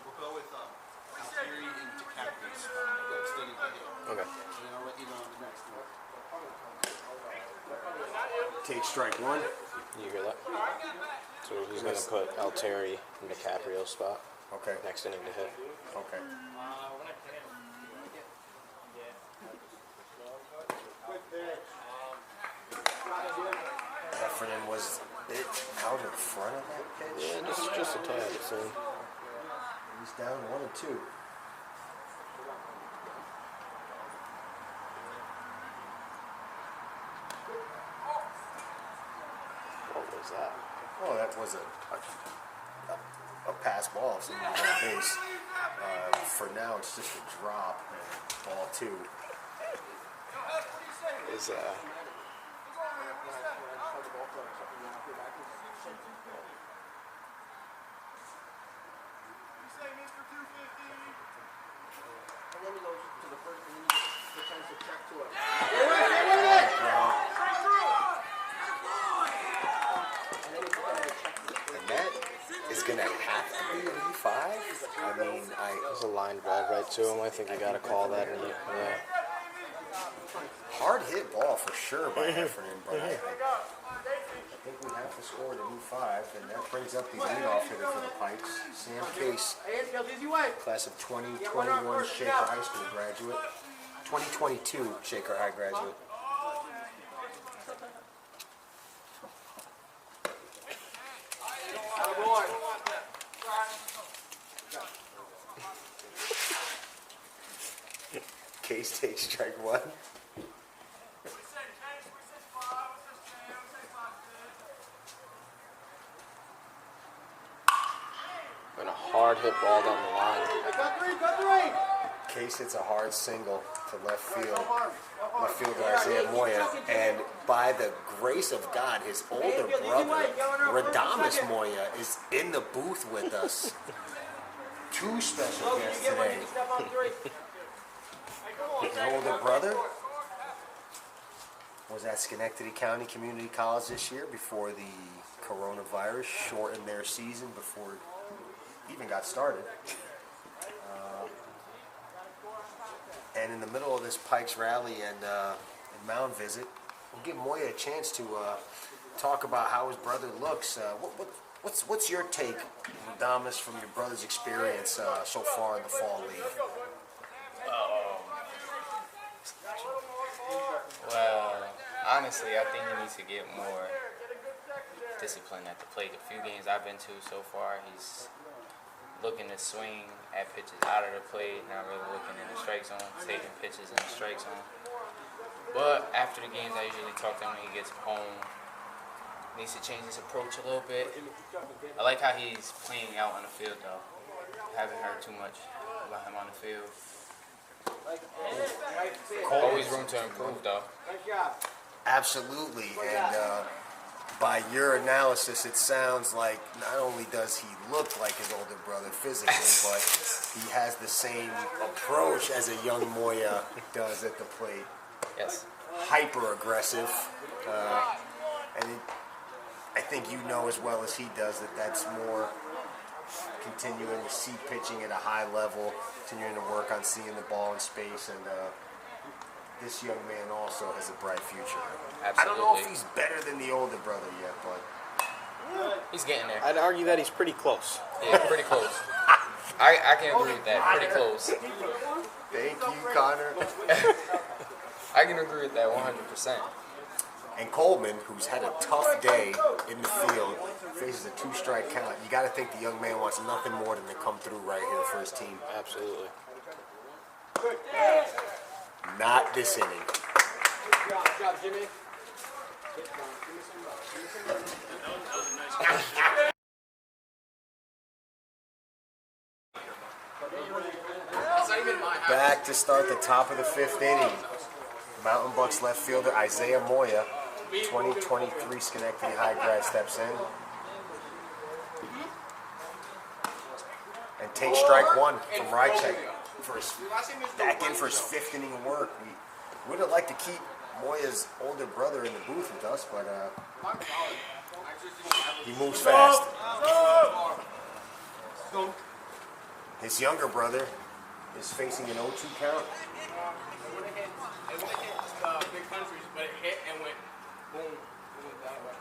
We'll go with Theory and DiCaprio's extending video. Okay. And then I'll let you know on the next one. Take strike 1. You hear that? So he's going to put Alteri in DiCaprio's spot. Okay. Next inning to hit. Okay. Heffernan was it out in front of that pitch. Yeah, just a tad. So He's down 1-2. what was that? Oh, that was a pass ball. So on base. For now, it's just a drop and ball 2. Is And then he goes to the first, and then he returns the check to it. And that is going to have to be an E5. I mean, there's a line drive right to him. I think you got to call that. Yeah. hard hit ball for sure by Heffernan, but I think we have to score the E5, and that brings up the leadoff hitter for the Pikes, Sam Case, class of 2021 Shaker High School graduate, 2022 Shaker High graduate. Case takes strike 1. And a hard hit ball down the line. Case hits a hard single to left field. Left fielder Isaiah Moya, and by the grace of God, his older brother, Radamus Moya, is in the booth with us. 2 special guests today. His older brother was at Schenectady County Community College this year before the coronavirus shortened their season before it even got started. And in the middle of this Pikes rally and mound visit, we'll give Moya a chance to talk about how his brother looks. What's your take, Radamus, from your brother's experience so far in the fall league? Well, honestly, I think he needs to get more discipline at the plate. The few games I've been to so far, he's looking to swing at pitches out of the plate, not really looking in the strike zone, taking pitches in the strike zone. But after the games, I usually talk to him when he gets home. Needs to change his approach a little bit. I like how he's playing out on the field, though. Haven't heard too much about him on the field. Always room to improve, though. Absolutely, and by your analysis, it sounds like not only does he look like his older brother physically, but he has the same approach as a young Moya does at the plate. Yes. Hyper aggressive, and I think you know as well as he does that that's more continuing to see pitching at a high level, continuing to work on seeing the ball in space, and this young man also has a bright future. Absolutely. I don't know if he's better than the older brother yet, but He's getting there. I'd argue that he's pretty close. Yeah, pretty close. I can agree with that. Pretty close. thank you, Connor. I can agree with that 100%. And Coleman, who's had a tough day in the field, faces a 2-strike count. You got to think the young man wants nothing more than to come through right here for his team. Absolutely. Not this inning. Good job, Jimmy. Back to start the top of the 5th inning. Mountain Bucks left fielder Isaiah Moya, 2023 Schenectady High grad, steps in and takes strike 1 from Rychek for his back in for his 5th inning of work. We would have liked to keep Moya's older brother in the booth with us, but he moves fast. His younger brother is facing an 0-2 count. It would have hit big countries, but it hit and went boom. It went that way.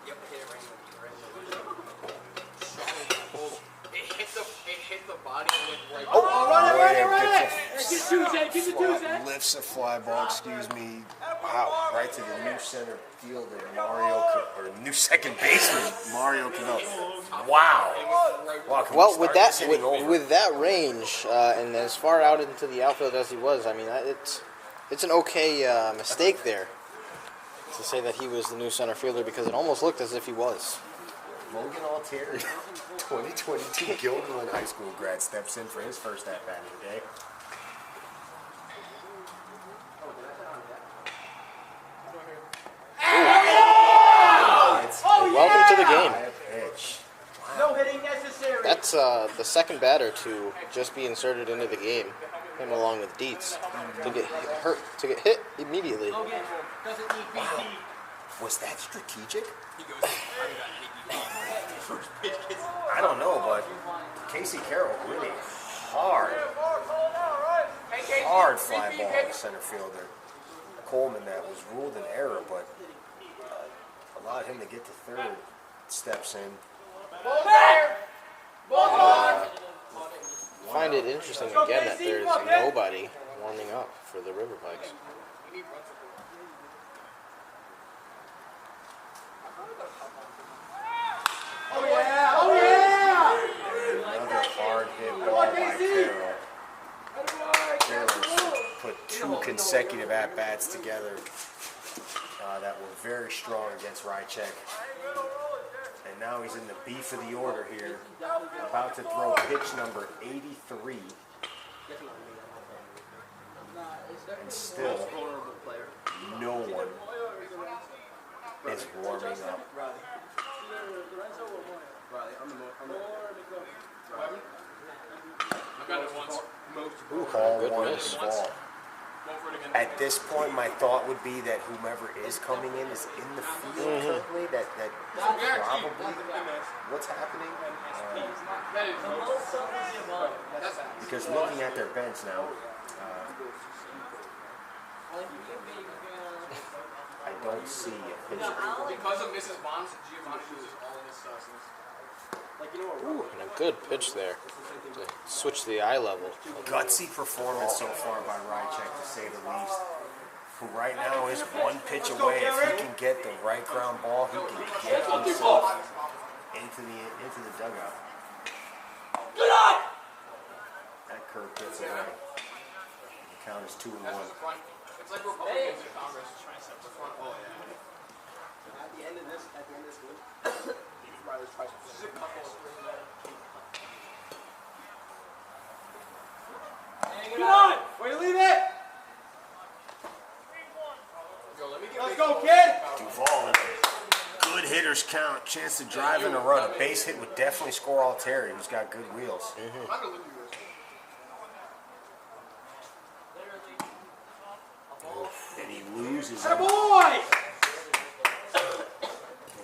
Yep, it hit it right in it hit the body and went right. Lifts a fly ball, excuse me. Wow, right to the new center fielder, new second baseman, Mario Cano. Wow. Well, with that range and as far out into the outfield as he was, I mean, it's an okay mistake there to say that he was the new center fielder because it almost looked as if he was. Logan Altieri, 2022 Gilderland High School grad, steps in for his first at-bat of the day. Welcome to the game. Pitch. No hitting necessary. That's the second batter to just be inserted into the game, him along with Dietz, to get hit immediately. Was that strategic? I don't know, but Casey Carroll really hard fly ball to center fielder Coleman that was ruled an error, but allowed him to get to third. Steps in. Find it interesting again that there's nobody warming up for the River Pikes. Another hard hit ball by Carroll. Carroll put 2 consecutive at-bats together that were very strong against Rychek. And now he's in the beef of the order here. About to throw pitch number 83. And still, no one is warming up. Call Good one miss. ball. At this point, my thought would be that whomever is coming in is in the field currently. That probably what's happening. Because looking at their bench now, I don't see a pitcher. Because of Mrs. Bonds, Giovanni uses all of his substance. Ooh, and a good pitch there to switch the eye level. Gutsy performance so far by Rychek, to say the least. Who right now is 1 pitch away. If he can get the right ground ball, he can get himself into the dugout. That curve gets away. The count is 2-1. It's like Republicans in Congress trying to set the front. Oh, yeah. At the end of this game, Riley's Price. Just a couple of Come on! Way to leave it! Let's go, kid! Duvall, good hitters count. Chance to drive in a run. A base hit would definitely score Altieri, who's got good wheels. And he loses it. Boy!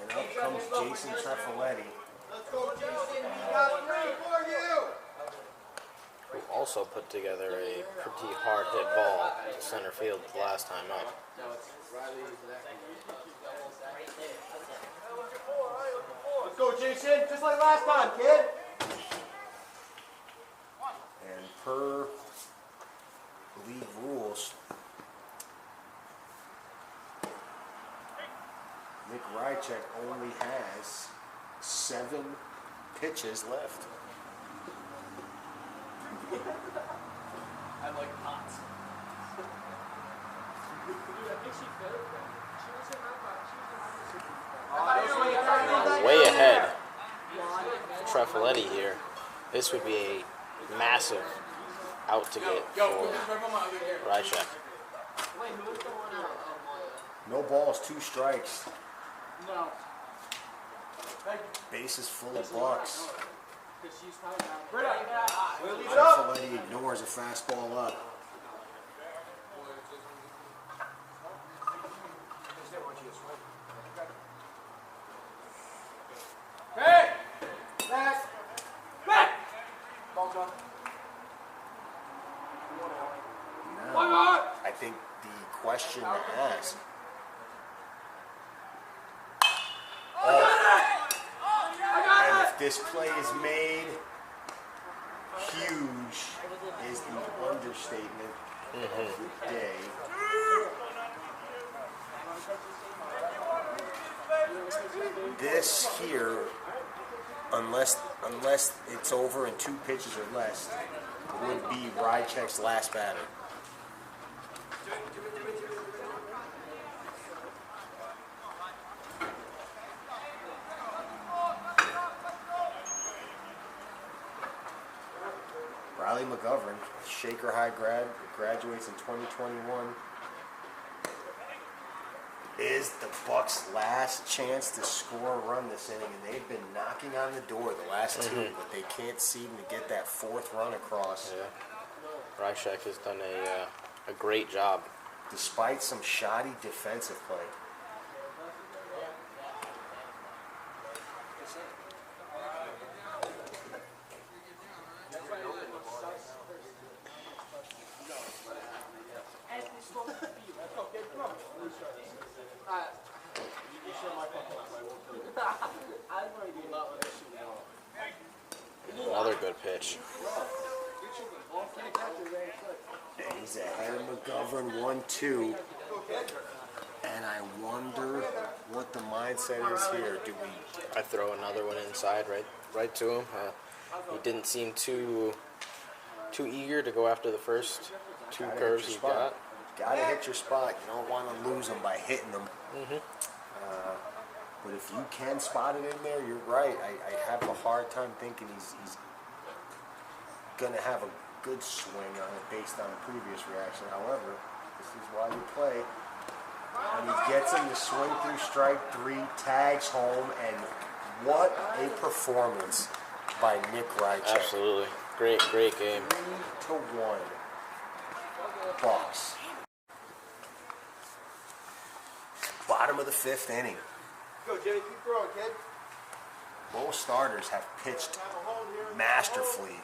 And up comes Jason Trefoletti. Let's go, Jason. You got 3 for you! Who also put together a pretty hard hit ball to center field the last time up. Let's go, Jason. Just like last time, kid. And per league rules, Nick Rychek only has 7 pitches left. Way ahead. Trefaletti here. This would be a massive out to get for Rychek. No balls, 2 strikes. No. Bases full of bucks. Leave it up. Trefaletti ignores a fastball up. Hey! Back! Back! Ball's on. Now, I think the question to ask. And if this play is made, huge is the understatement of the day. This here, unless it's over in 2 pitches or less, would be Rychek's last batter. Riley McGovern, Shaker High graduates in 2021. Is the Bucks' last chance to score a run this inning, and they've been knocking on the door the last 2, but they can't seem to get that 4th run across. Yeah. Rychek has done a great job. Despite some shoddy defensive play. Another good pitch. He's ahead of McGovern 1-2. And I wonder what the mindset is here. Do we? I throw another one inside, right to him. He didn't seem too eager to go after the first 2 Gotta curves hit he your spot. got. Gotta hit your spot. You don't want to lose them by hitting them. But if you can spot it in there, you're right. I have a hard time thinking he's gonna have a good swing on it based on the previous reaction. However, this is why we play. And he gets him to swing through strike 3, tags home, and what a performance by Nick Rychek. Absolutely. Great game. 3-1. Bucks. Bottom of the 5th inning. Go, Jimmy. Keep throwing, kid. Both starters have pitched masterfully.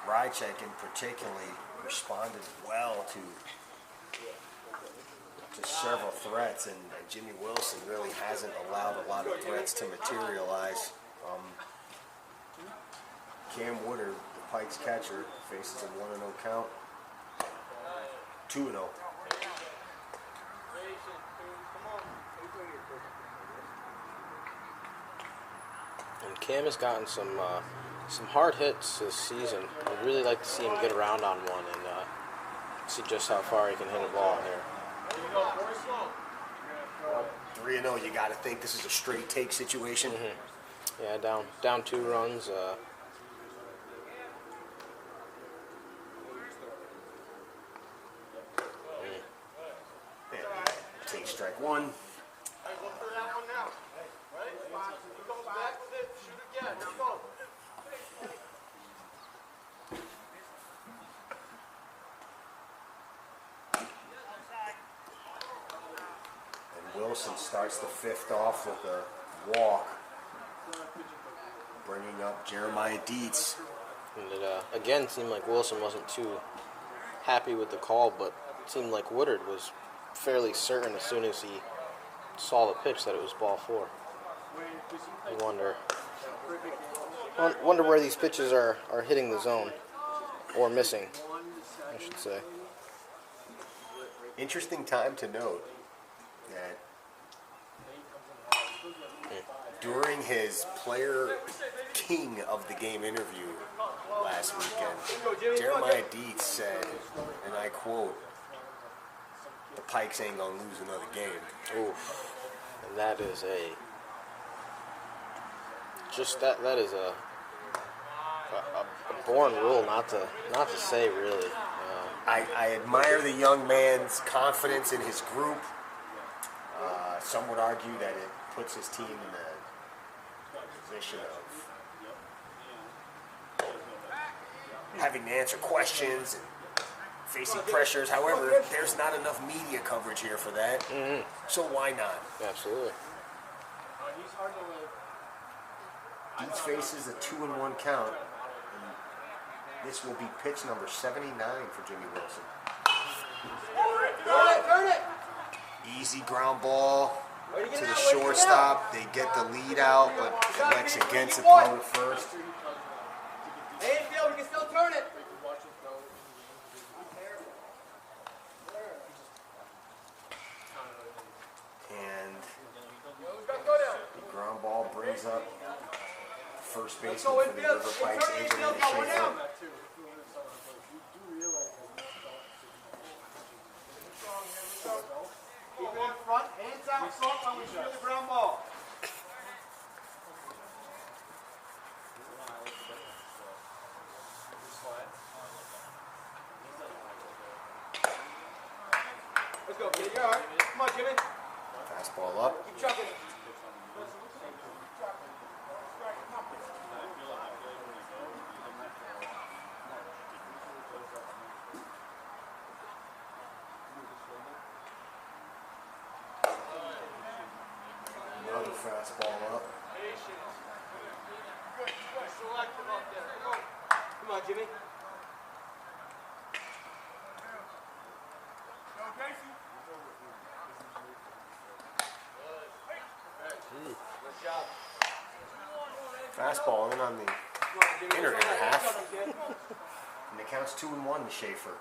Rychek in particularly responded well to several threats, and Jimmy Wilson really hasn't allowed a lot of threats to materialize. Cam Woodard, the Pikes catcher, faces a 1-0 count. 2-0. And Cam has gotten some hard hits this season. I'd really like to see him get around on one and see just how far he can hit a ball here. 3-0, you got to think this is a straight take situation. Yeah, down 2 runs. Take strike 1. Hey, look for that one now. Right? Who comes back with it, shoot again. Let's go. And Wilson starts the 5th off with a walk, bringing up Jeremiah Dietz. And it again seemed like Wilson wasn't too happy with the call, but it seemed like Woodard was fairly certain as soon as he saw the pitch that it was ball 4. I wonder where these pitches are hitting the zone, or missing, I should say. Interesting time to note that during his player king of the game interview last weekend, Jeremiah Dietz said, and I quote, the Pikes ain't gonna lose another game. Oof. And that is a that is a born rule not to say really. I admire the young man's confidence in his group. Some would argue that it puts his team in a position of having to answer questions and facing pressures. However, there's not enough media coverage here for that. So why not? Absolutely. Each faces a 2-1 count. And this will be pitch number 79 for Jimmy Wilson. Turn it! Easy ground ball to the shortstop. They get the lead out, but elects against the throw at first. Infield, we can still turn it. And the ground ball brings up first baseman for the River Pikes, Adrian Schaefer. Keep it in front, hands out front when we shoot the ground ball. Let's go, kid. You're all right. Come on, Jimmy. Fastball up. Keep chucking it. Another fastball up. Come on, Jimmy. Fastball in on the inner half. And it counts 2-1 to Schaefer.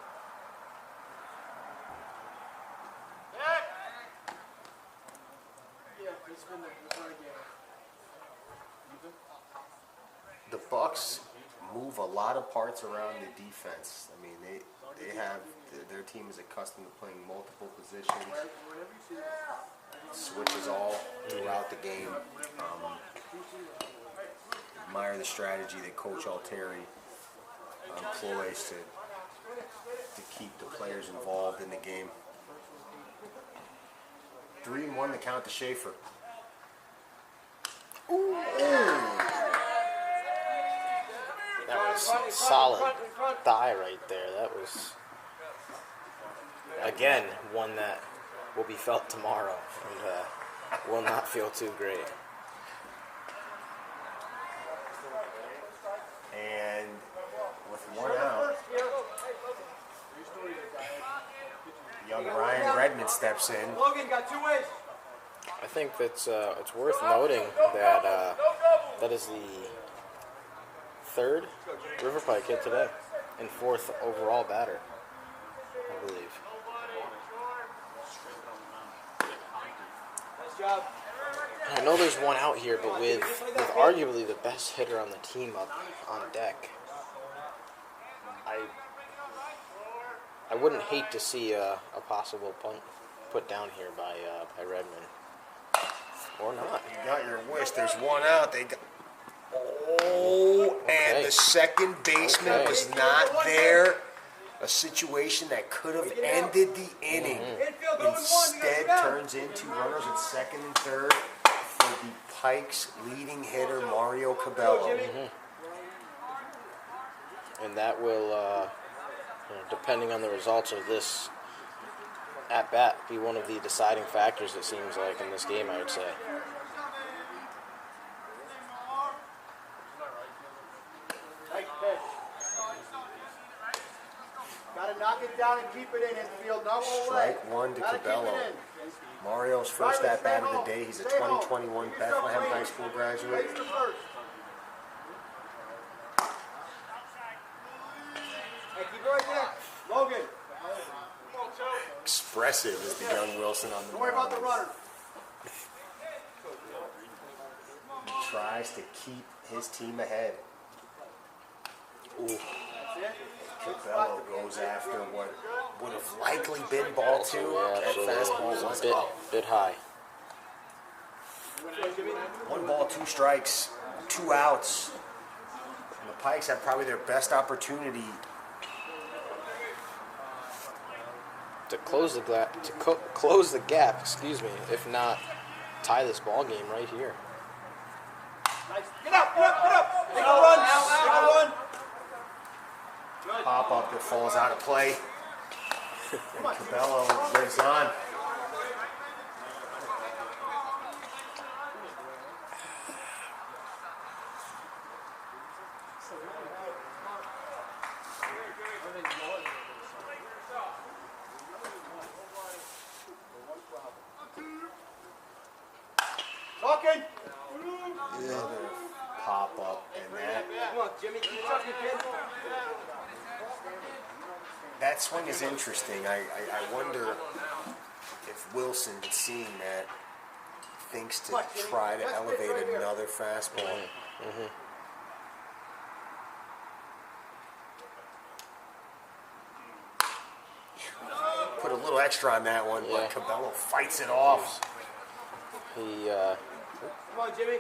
The Bucks move a lot of parts around the defense. I mean, they have their team is accustomed to playing multiple positions, switches all throughout the game. Admire the strategy that Coach Altieri employs to keep the players involved in the game. 3-1 to count to Schaefer. That was solid thigh right there. That was, again, one that will be felt tomorrow and will not feel too great. And with one out, young Ryan Redmond steps in. Logan got 2 ways. I think that's it's worth noting that that is the third River Pike hit today and 4th overall batter, I believe. Nice job. I know there's one out here, but with arguably the best hitter on the team up on deck, I wouldn't hate to see a possible punt put down here by Redmond. Or not. You got your wish. There's one out. They got. Oh, and the second baseman was not there. A situation that could have ended the inning. Instead turns into runners at second and third for the Pikes leading hitter Mario Cabello. And that will, depending on the results of this at-bat, be one of the deciding factors, it seems like, in this game, I would say. Gotta knock it down and keep it in infield. No more Strike one to Cabello. Mario's first at-bat of the day. He's a 2021 Bethlehem High School graduate. Hey, keep it right there. Logan. Expressive is the young Wilson on the Don't worry about the mound. runner. He tries to keep his team ahead. That's it. Cabello goes after what would have likely been ball two. Yeah, That fastball absolutely. was It's a up. bit high. 1 ball, 2 strikes, 2 outs. And the Pikes have probably their best opportunity. To close the close the gap, excuse me, if not tie this ball game right here. Get up, get up, get up. Take a run. Take a run. Pop up that falls out of play. And Cabello lives on. Talking. Pop up and that. Come on, Jimmy. Keep talking, kid. That swing is interesting. I wonder if Wilson, seeing that, thinks to try to elevate another fastball. Put a little extra on that one, Yeah. but Cabello fights it off. He Come on, Jimmy.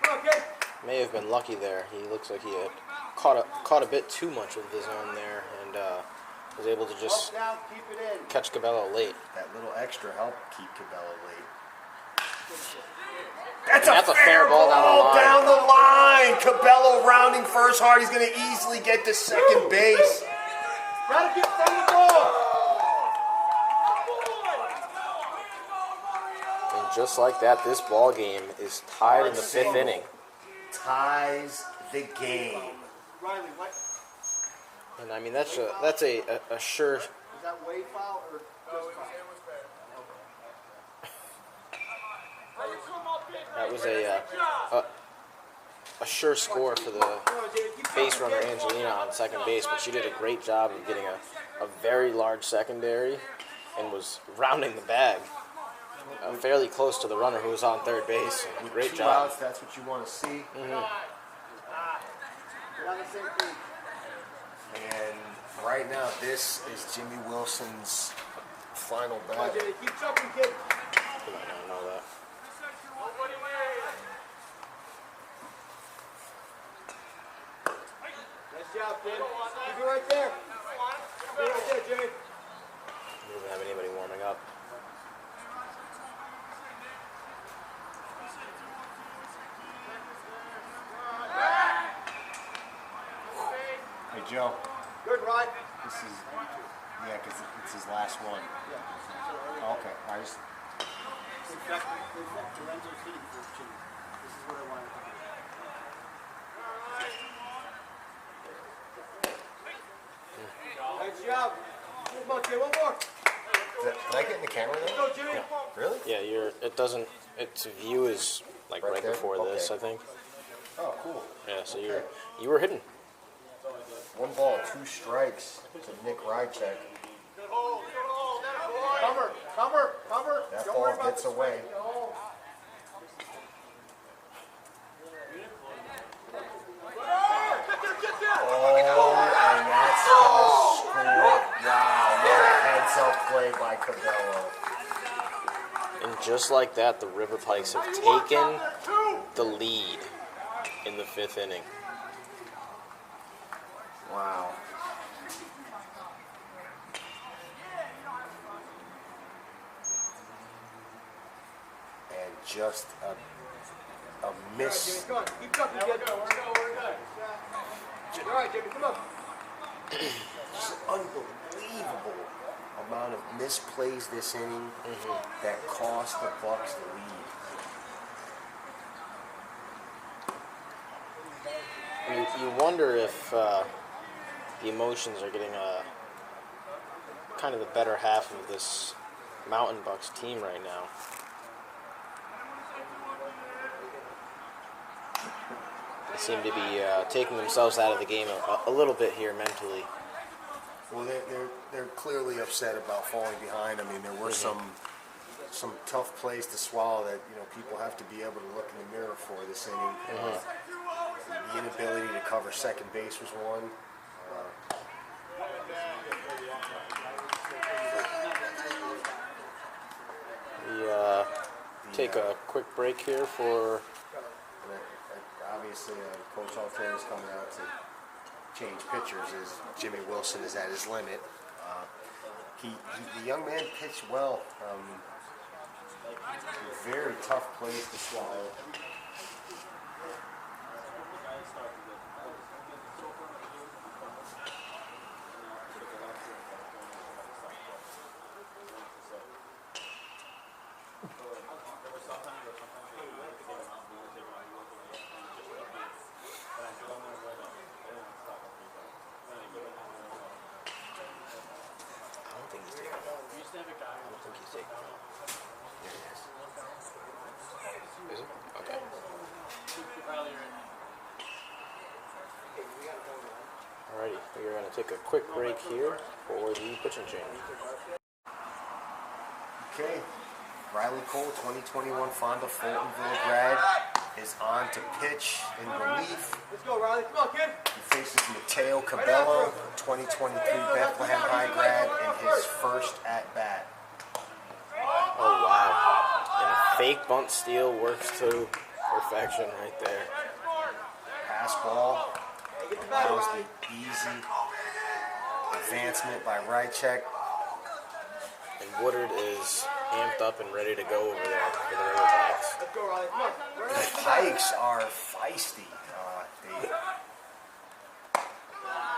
Come on, kid. may have been lucky there. He looks like he had caught a bit too much of the zone there and was able to just Down, keep it in. catch Cabello late. That little extra helped keep Cabello late. That's a fair ball down the line. Cabello rounding first hard. He's going to easily get to second base. Gotta keep sending the ball. And just like that, this ball game is tied in the 5th inning. Ties the game. Riley, what? Is And I mean that's a sure that way foul or just foul? that was a sure score for the base runner Angelina on second base, but she did a great job of getting a very large secondary and was rounding the bag fairly close to the runner who was on third base. Great 2 job. outs, that's what you want to see. We're on the same page. And right now, this is Jimmy Wilson's final Come on, bat. Jimmy. Keep chucking, kid. You might not know that. Nice job, kid. Keep it right there. Keep it right there, Jimmy. He doesn't have anybody warming up. Hey, Joe, Good, Rod. this is, yeah, because it's his last one. Okay, I just, In fact, Lorenzo's hitting for Jimmy. This is what I wanted to do. Nice job. Come on, kid. One more. did I get in the camera Go, now? Jimmy. Really? Yeah, its view is like Right right there? before this, Okay. I think. Oh, cool. Yeah, so Okay. you were hidden. 1 ball, 2 strikes to Nick Rychek. Cover, cover, cover. That Don't worry ball about gets the away. Oh, and that's gonna score. Wow, what a heads-up play by Cabello. And just like that, the River Pikes have taken the lead in the 5th inning. Wow. And just a miss. Come on. Keep chucking, kid. All right, Jimmy. Come on. Just an unbelievable amount of misplays this inning that cost the Bucks the lead. You wonder if the emotions are getting kind of the better half of this Mountain Bucks team right now. They seem to be taking themselves out of the game a little bit here mentally. Well, they're clearly upset about falling behind. I mean, there were some tough plays to swallow that people have to be able to look in the mirror for this inning. The inability to cover second base was one. take a quick break here for. Obviously, Coach Altair is coming out to change pitchers as Jimmy Wilson is at his limit. The young man pitched well. Very tough place to swallow. Is it? Okay. Alrighty, we're going to take a quick break here for the pitching change. Okay, Riley Cole, 2021 Fonda Fultonville grad, is on to pitch in relief. Let's go, Riley. Come on, kid. He faces Mateo Cabello, 2023 Bethlehem High grad, in his first at-bat. Oh, wow. And a fake bunt steal works to perfection right there. Pass ball allows the easy advancement by Rychek. And Woodard is amped up and ready to go over there for the River Pikes. Let's go, Riley. Come on. The Pikes are feisty.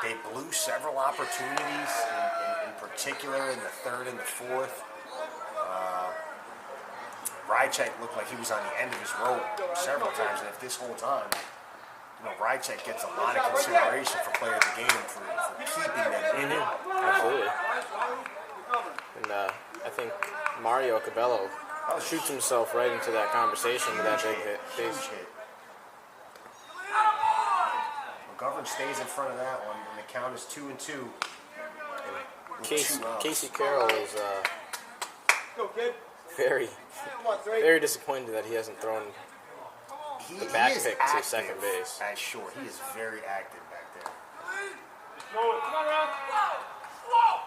They blew several opportunities, in particular in the third and the fourth. Rychek looked like he was on the end of his rope several times, and if this holds on, Rychek gets a lot of consideration for player of the game for keeping them in it. Absolutely. And I think Mario Cabello shoots himself right into that conversation with that big hit. Huge hit. McGovern stays in front of that one, and the count is 2-2. Casey Carroll is Go, kid. very, Come on, three. very disappointed that he hasn't thrown the back pick to second base. At short, he is very active back there. Come on, Riley.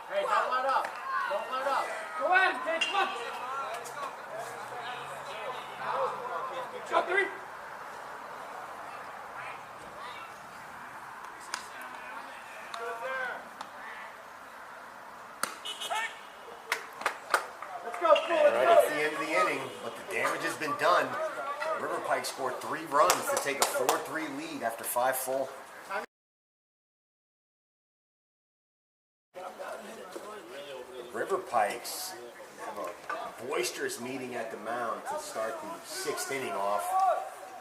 Hey, don't let up. Don't let up. Go ahead, kid. Come on. Go, three. Let's go, Let's It's the end of the inning, but the damage has been done. River Pike scored 3 runs to take a 4-3 lead after 5 full. River Pikes have a boisterous meeting at the mound to start the 6th inning off.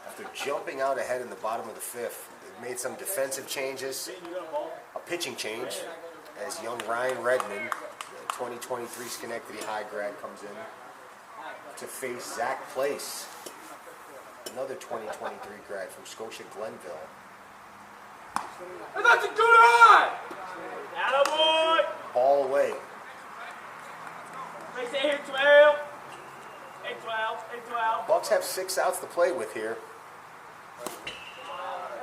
After jumping out ahead in the bottom of the 5th, they've made some defensive changes, a pitching change, as young Ryan Redmond, the 2023 Schenectady High grad, comes in to face Zach Place, another 2023 grad from Scotia Glenville. And that's a good eye! Attaboy! Ball away. They say here 12. 8-12. 8-12. Bucks have 6 outs to play with here.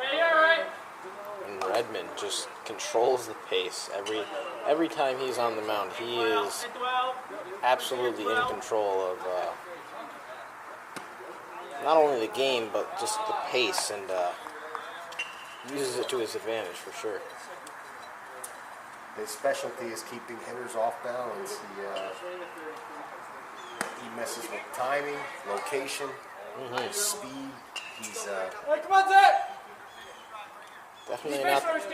Hey, all right. And Redmond just controls the pace every time he's on the mound. He is 12. absolutely in control of not only the game but just the pace, and uses it to his advantage for sure. His specialty is keeping hitters off balance. He messes with timing, location, speed. He's Hey, come on, Zach. Definitely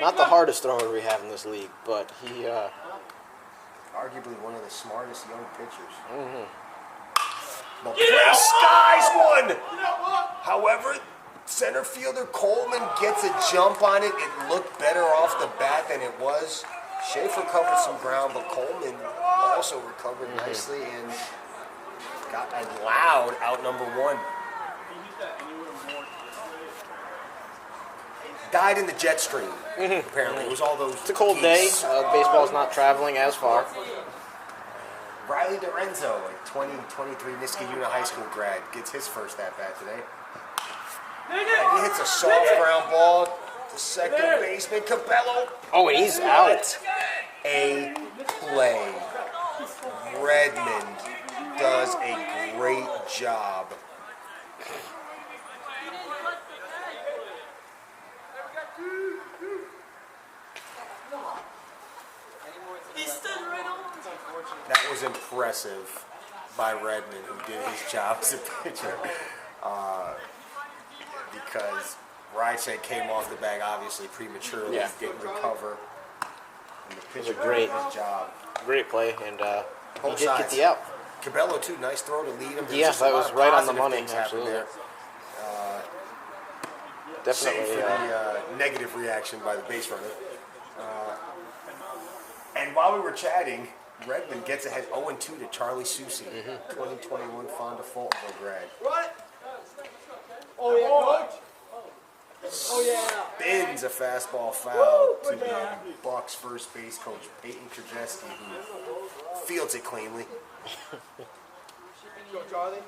not the hardest thrower we have in this league, but he arguably one of the smartest young pitchers. Yeah. Skies one. You know what? However, center fielder Coleman gets a jump on it. It looked better off the bat than it was. Schaefer covered some ground, but Coleman also recovered nicely and got a loud out number 1. Died in the jet stream, apparently. It was all those. It's a cold day. Baseball's not traveling as far. Riley Dorenzo, a 2023 Niskayuna High School grad, gets his first at-bat today. And he hits a soft ground ball to second baseman Cabello. Oh, and he's out. A play. Redmond does a great job That was impressive by Redmond, who did his job as a pitcher. Because Rychek came off the bag obviously prematurely, Yeah. didn't recover. And the pitcher great- did his job. Great play, and he Both did get sides. the out. Cabello too, nice throw to lead him. There's Yes, just a that lot was of right on the positive money, things happened absolutely. there. Save Definitely. for the negative reaction by the base runner. And while we were chatting, Redmond gets ahead 0-2 to Charlie Susie, 2021 Fonda Faultville grad. What? Oh, yeah, coach? Oh, yeah. Spins a fastball foul to the Bucks first base coach, Peyton Krajewski, who fields it cleanly. Go, Charlie.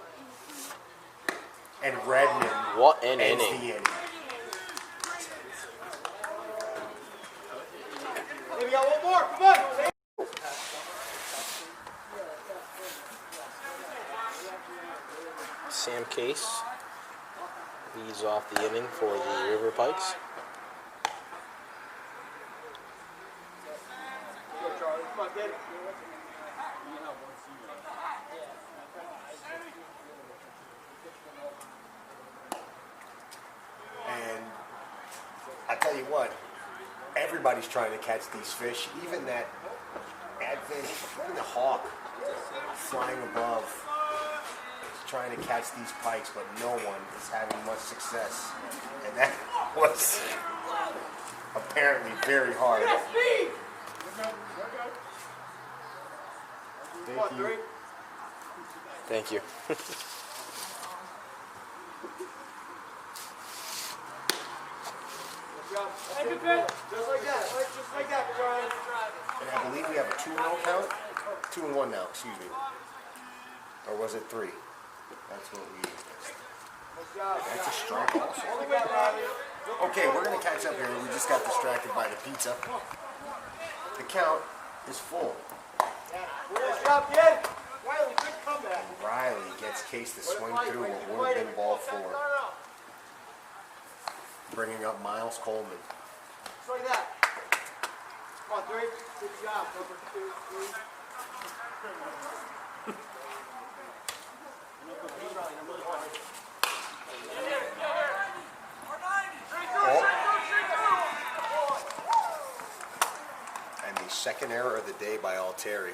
And Redmond What an ends inning. the inning. Hey, we got one more. Come on. Sam Case leads off the inning for the River Pikes. Go, Charlie. Come on, get it. And I tell you what, everybody's trying to catch these fish. Even that Advent, even the hawk flying above, is trying to catch these pikes, but no one is having much success. And that was apparently very hard. Come on, three. Thank you. Just like that. Just like that, Charlie. And I believe we have a 2-0 count. 2-1 now, excuse me. Or was it 3? That's what we... Nice job. That's a strike also. All the way, Riley. Okay, we're going to catch up here. We just got distracted by the pizza. The count is full. Nice job, kid. Riley, good comeback. Riley gets Case to swing through what would have been ball 4. Bringing up Miles Coleman. Just like that. Come on, three. Good job. Number 2, 3. And the second error of the day by Altieri.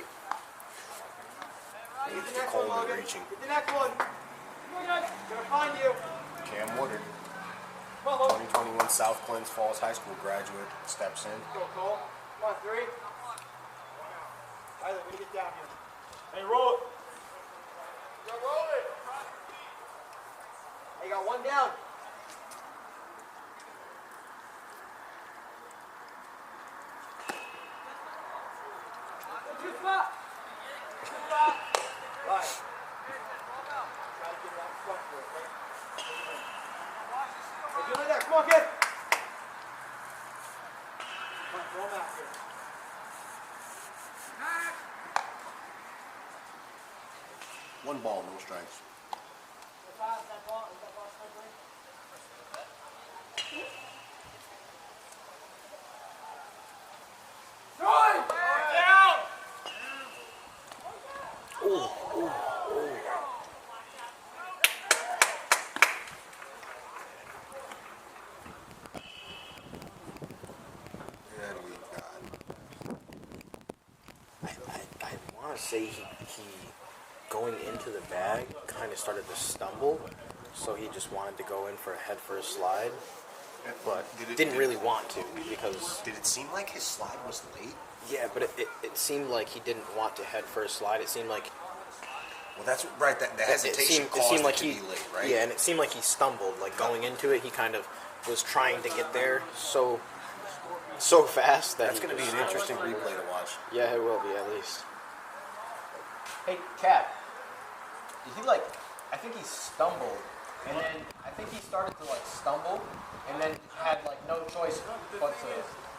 Leads to Coleman reaching. Get the next one. Gonna find you. Cam Woodard, Come on, 2021 South Glens Falls High School graduate, steps in. go, Cole. Come on, 3. Riley, we get down here. Hey, roll it. Go, roll it. Hey, you got one down. Good spot. Good spot. Right. Try to get that front foot, okay? Hey, do it like that. Come on, kid. Come on, throw him out here. One ball, no strikes. And we got I want to say he going into the bag kind of started to stumble, so he just wanted to go in for a head first slide, but didn't really want to because Did it seem like his slide was late? yeah, but it seemed like he didn't want to head first slide. It seemed like Well, that's right. That the hesitation caused it to be late, right? yeah, and it seemed like he stumbled. Like going into it, he kind of was trying to get there so fast that That's he going to be just- an interesting replay to watch. Yeah, it will be at least. Hey, Cap, did he I think he stumbled, and then I think he started to stumble, and then had no choice but to.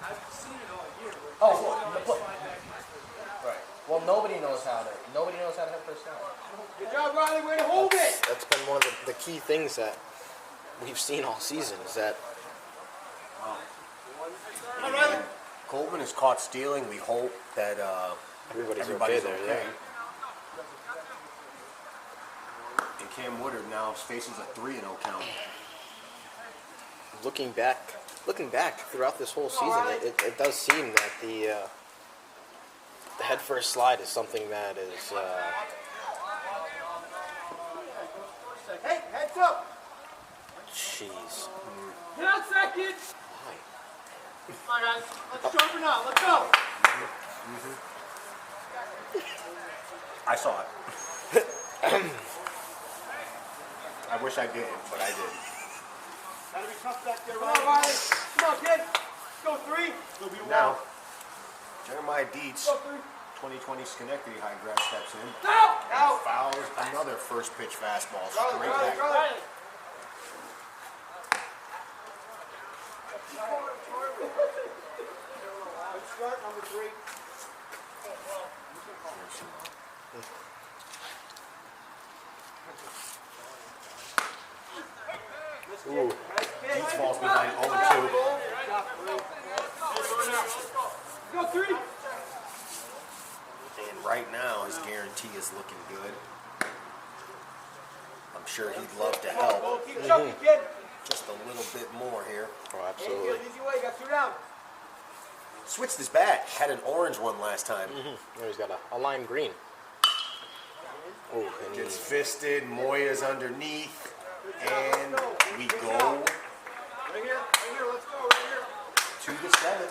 I've seen it all year. Oh, well, right. Well, Well, nobody knows how to hit first down. Good job, Riley. Way to hold it. That's been one of the key things that we've seen all season is that Coleman is caught stealing. We hope that everybody's everybody's okay there. Yeah. And Cam Woodard now faces a 3-0 count. Looking back throughout this whole season, it does seem that the head first slide is something that is Hey, heads up. jeez. Get out second. Why? Come on, guys. Let's sharpen up. Let's go. I saw it. I wish I didn't, but I did. Gotta be tough back there, Riley. Come on, Riley. Come on, kid. Go 3. Now, Jeremiah Dietz, Go 3. 2020 Schenectady high grad steps in. Out. Out. Fouls another first pitch fastball Riley, straight Riley, back. Riley. Good start, number 3. Ooh. Dietz falls behind 0-2. Go 3. And right now, his guarantee is looking good. I'm sure he'd love to help Keep chucking, kid. just a little bit more here. Oh, Hey, absolutely. kid, easy way. You got 2 down. Switched his bat. Had an orange one last time. There he's got a lime green. Oh, and Gets fisted. Moya's underneath. And we go Right here. Let's go. Right here. 2-7.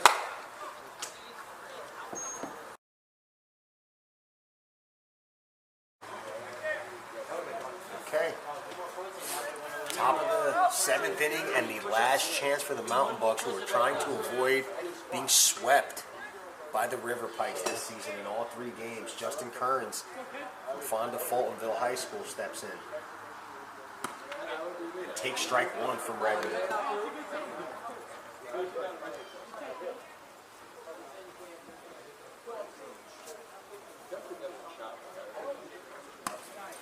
Okay. Top of the 7th inning and the last chance for the Mountain Bucks, who are trying to avoid being swept by the River Pikes this season in all 3 games. Justin Kearns from Fonda Fultonville High School steps in. And takes strike 1 from Redmond.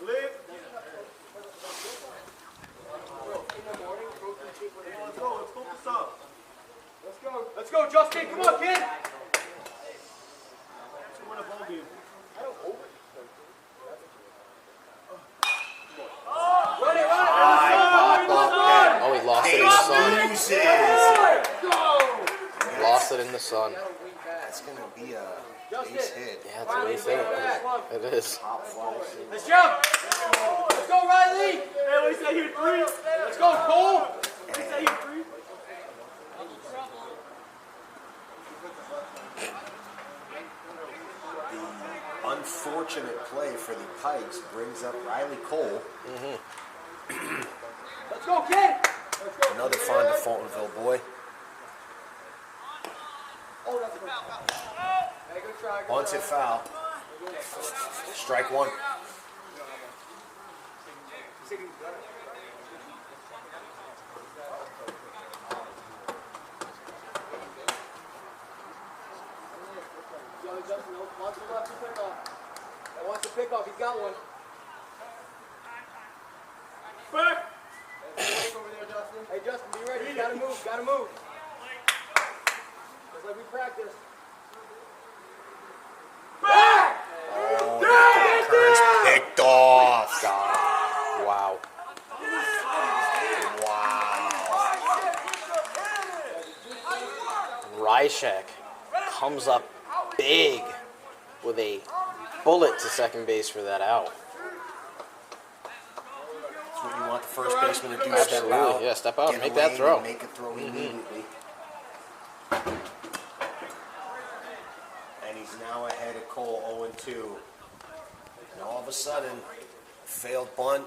Live. Let's go. Let's focus up. Let's go. Let's go, Justin. Come on, kid. Let's win a ball game. Run it. oh, he lost it in the sun. Loses. Lost it in the sun. That's going to be a base hit. Yeah, that's what he said. It is. Top flight. Let's jump. Let's go, Riley. Hey, we say you 3. Let's go, Cole. We say you 3. The unfortunate play for the Pikes brings up Riley Cole. Let's go, kid. Let's go. Another Fonda Fultonville boy. Oh, that's a good Hey, good try. Good Bunts it foul. Strike 1. Wants to pick off. He's got one. Back. Over there, Justin. Hey, Justin, be ready. You gotta move. Gotta move. Just like we practiced. Back. Kearns picked off. Wow. Ryshek comes up big with a bullet to second base for that out. That's what you want the first baseman to do. Step Absolutely. out. Yeah, step out, get make a that lane, throw. and make a throw immediately. And he's now ahead of Cole 0-2. And all of a sudden, failed bunt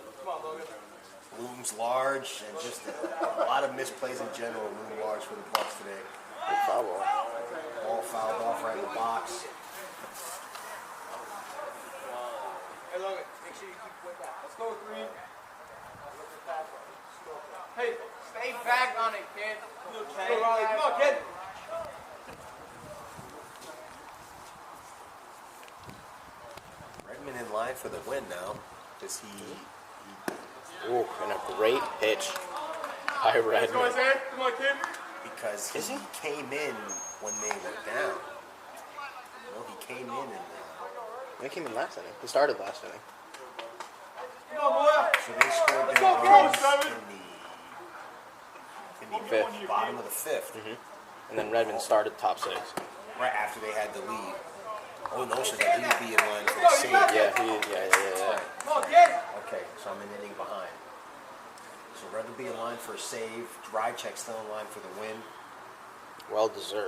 looms large, and just a lot of misplays in general loom large for the Bucks today. Good foul ball. Ball fouled off right in the box. Hey, Logan, make sure you keep with that. Let's go, 3. Hey, stay back on it, kid. Okay. Go, Riley. Come on, kid. in line for the win now. Because he Ooh, and a great pitch by Redmond. Come on, kid. because he came in when they were down. No, he came in and He came in last inning. He started last inning. Come on, boy. so they scored Let's their go, runs Seven. in the Fifth. bottom of the fifth, And then Redmond started top 6. right after they had the lead. Oh no, so then he would be in line for the save. Yeah. Come on, kid. Okay, so I'm an inning behind. So Red would be in line for a save. Drycheck still in line for the win. Well deserved.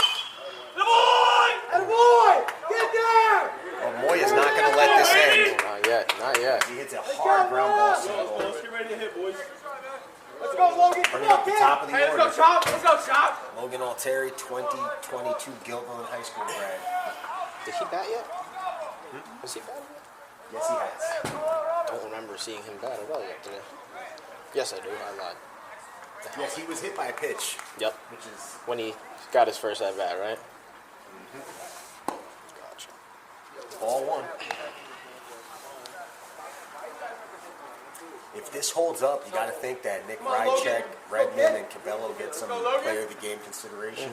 The boy! The boy! Get there! Well, Moya's not going to let this end. Not yet. Not yet. He hits a hard ground ball single. Let's get ready to hit, boys. Let's go, Logan. Come Bring on, up the kid. top of the Hey, let's order. go, Chop. Let's go, Chop. Logan Altieri, 2022 Gilbert High School grad. Did he bat yet? Has he batted yet? Yes, he has. I don't remember seeing him bat at all yet today. Yes, I do. I lied. Yes, he was hit by a pitch, Yep. which is When he got his first at bat, right? Gotcha. ball one. If this holds up, you got to think that Nick Rychek, Redmond, and Cabello get some player of the game consideration.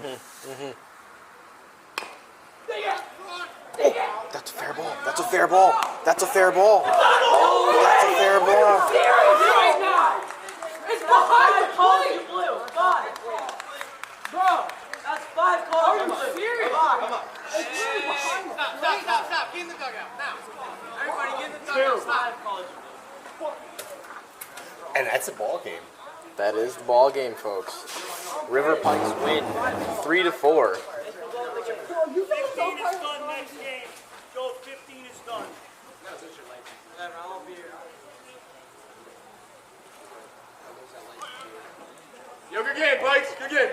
That's a fair ball. That's a fair ball. That's a fair ball. That's a fair ball. It's behind the colors of blue. 5. Bro, that's 5 colors of blue. Serious? Come on. Stop. Get in the dugout now. Everybody get in the dugout. Stop. 5 colors of blue. And that's a ball game. That is the ball game, folks. River Pikes win 3-4. 15 is done next game. Go, 15 is done. I'll be here. Yo, good game, Pikes. Good game.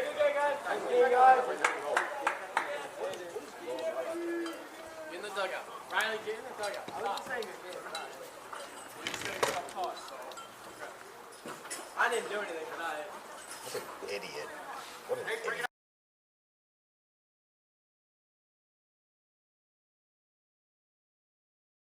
Get in the dugout. Riley, get in the dugout. I was saying good game. I didn't do anything tonight. What an idiot. What an idiot.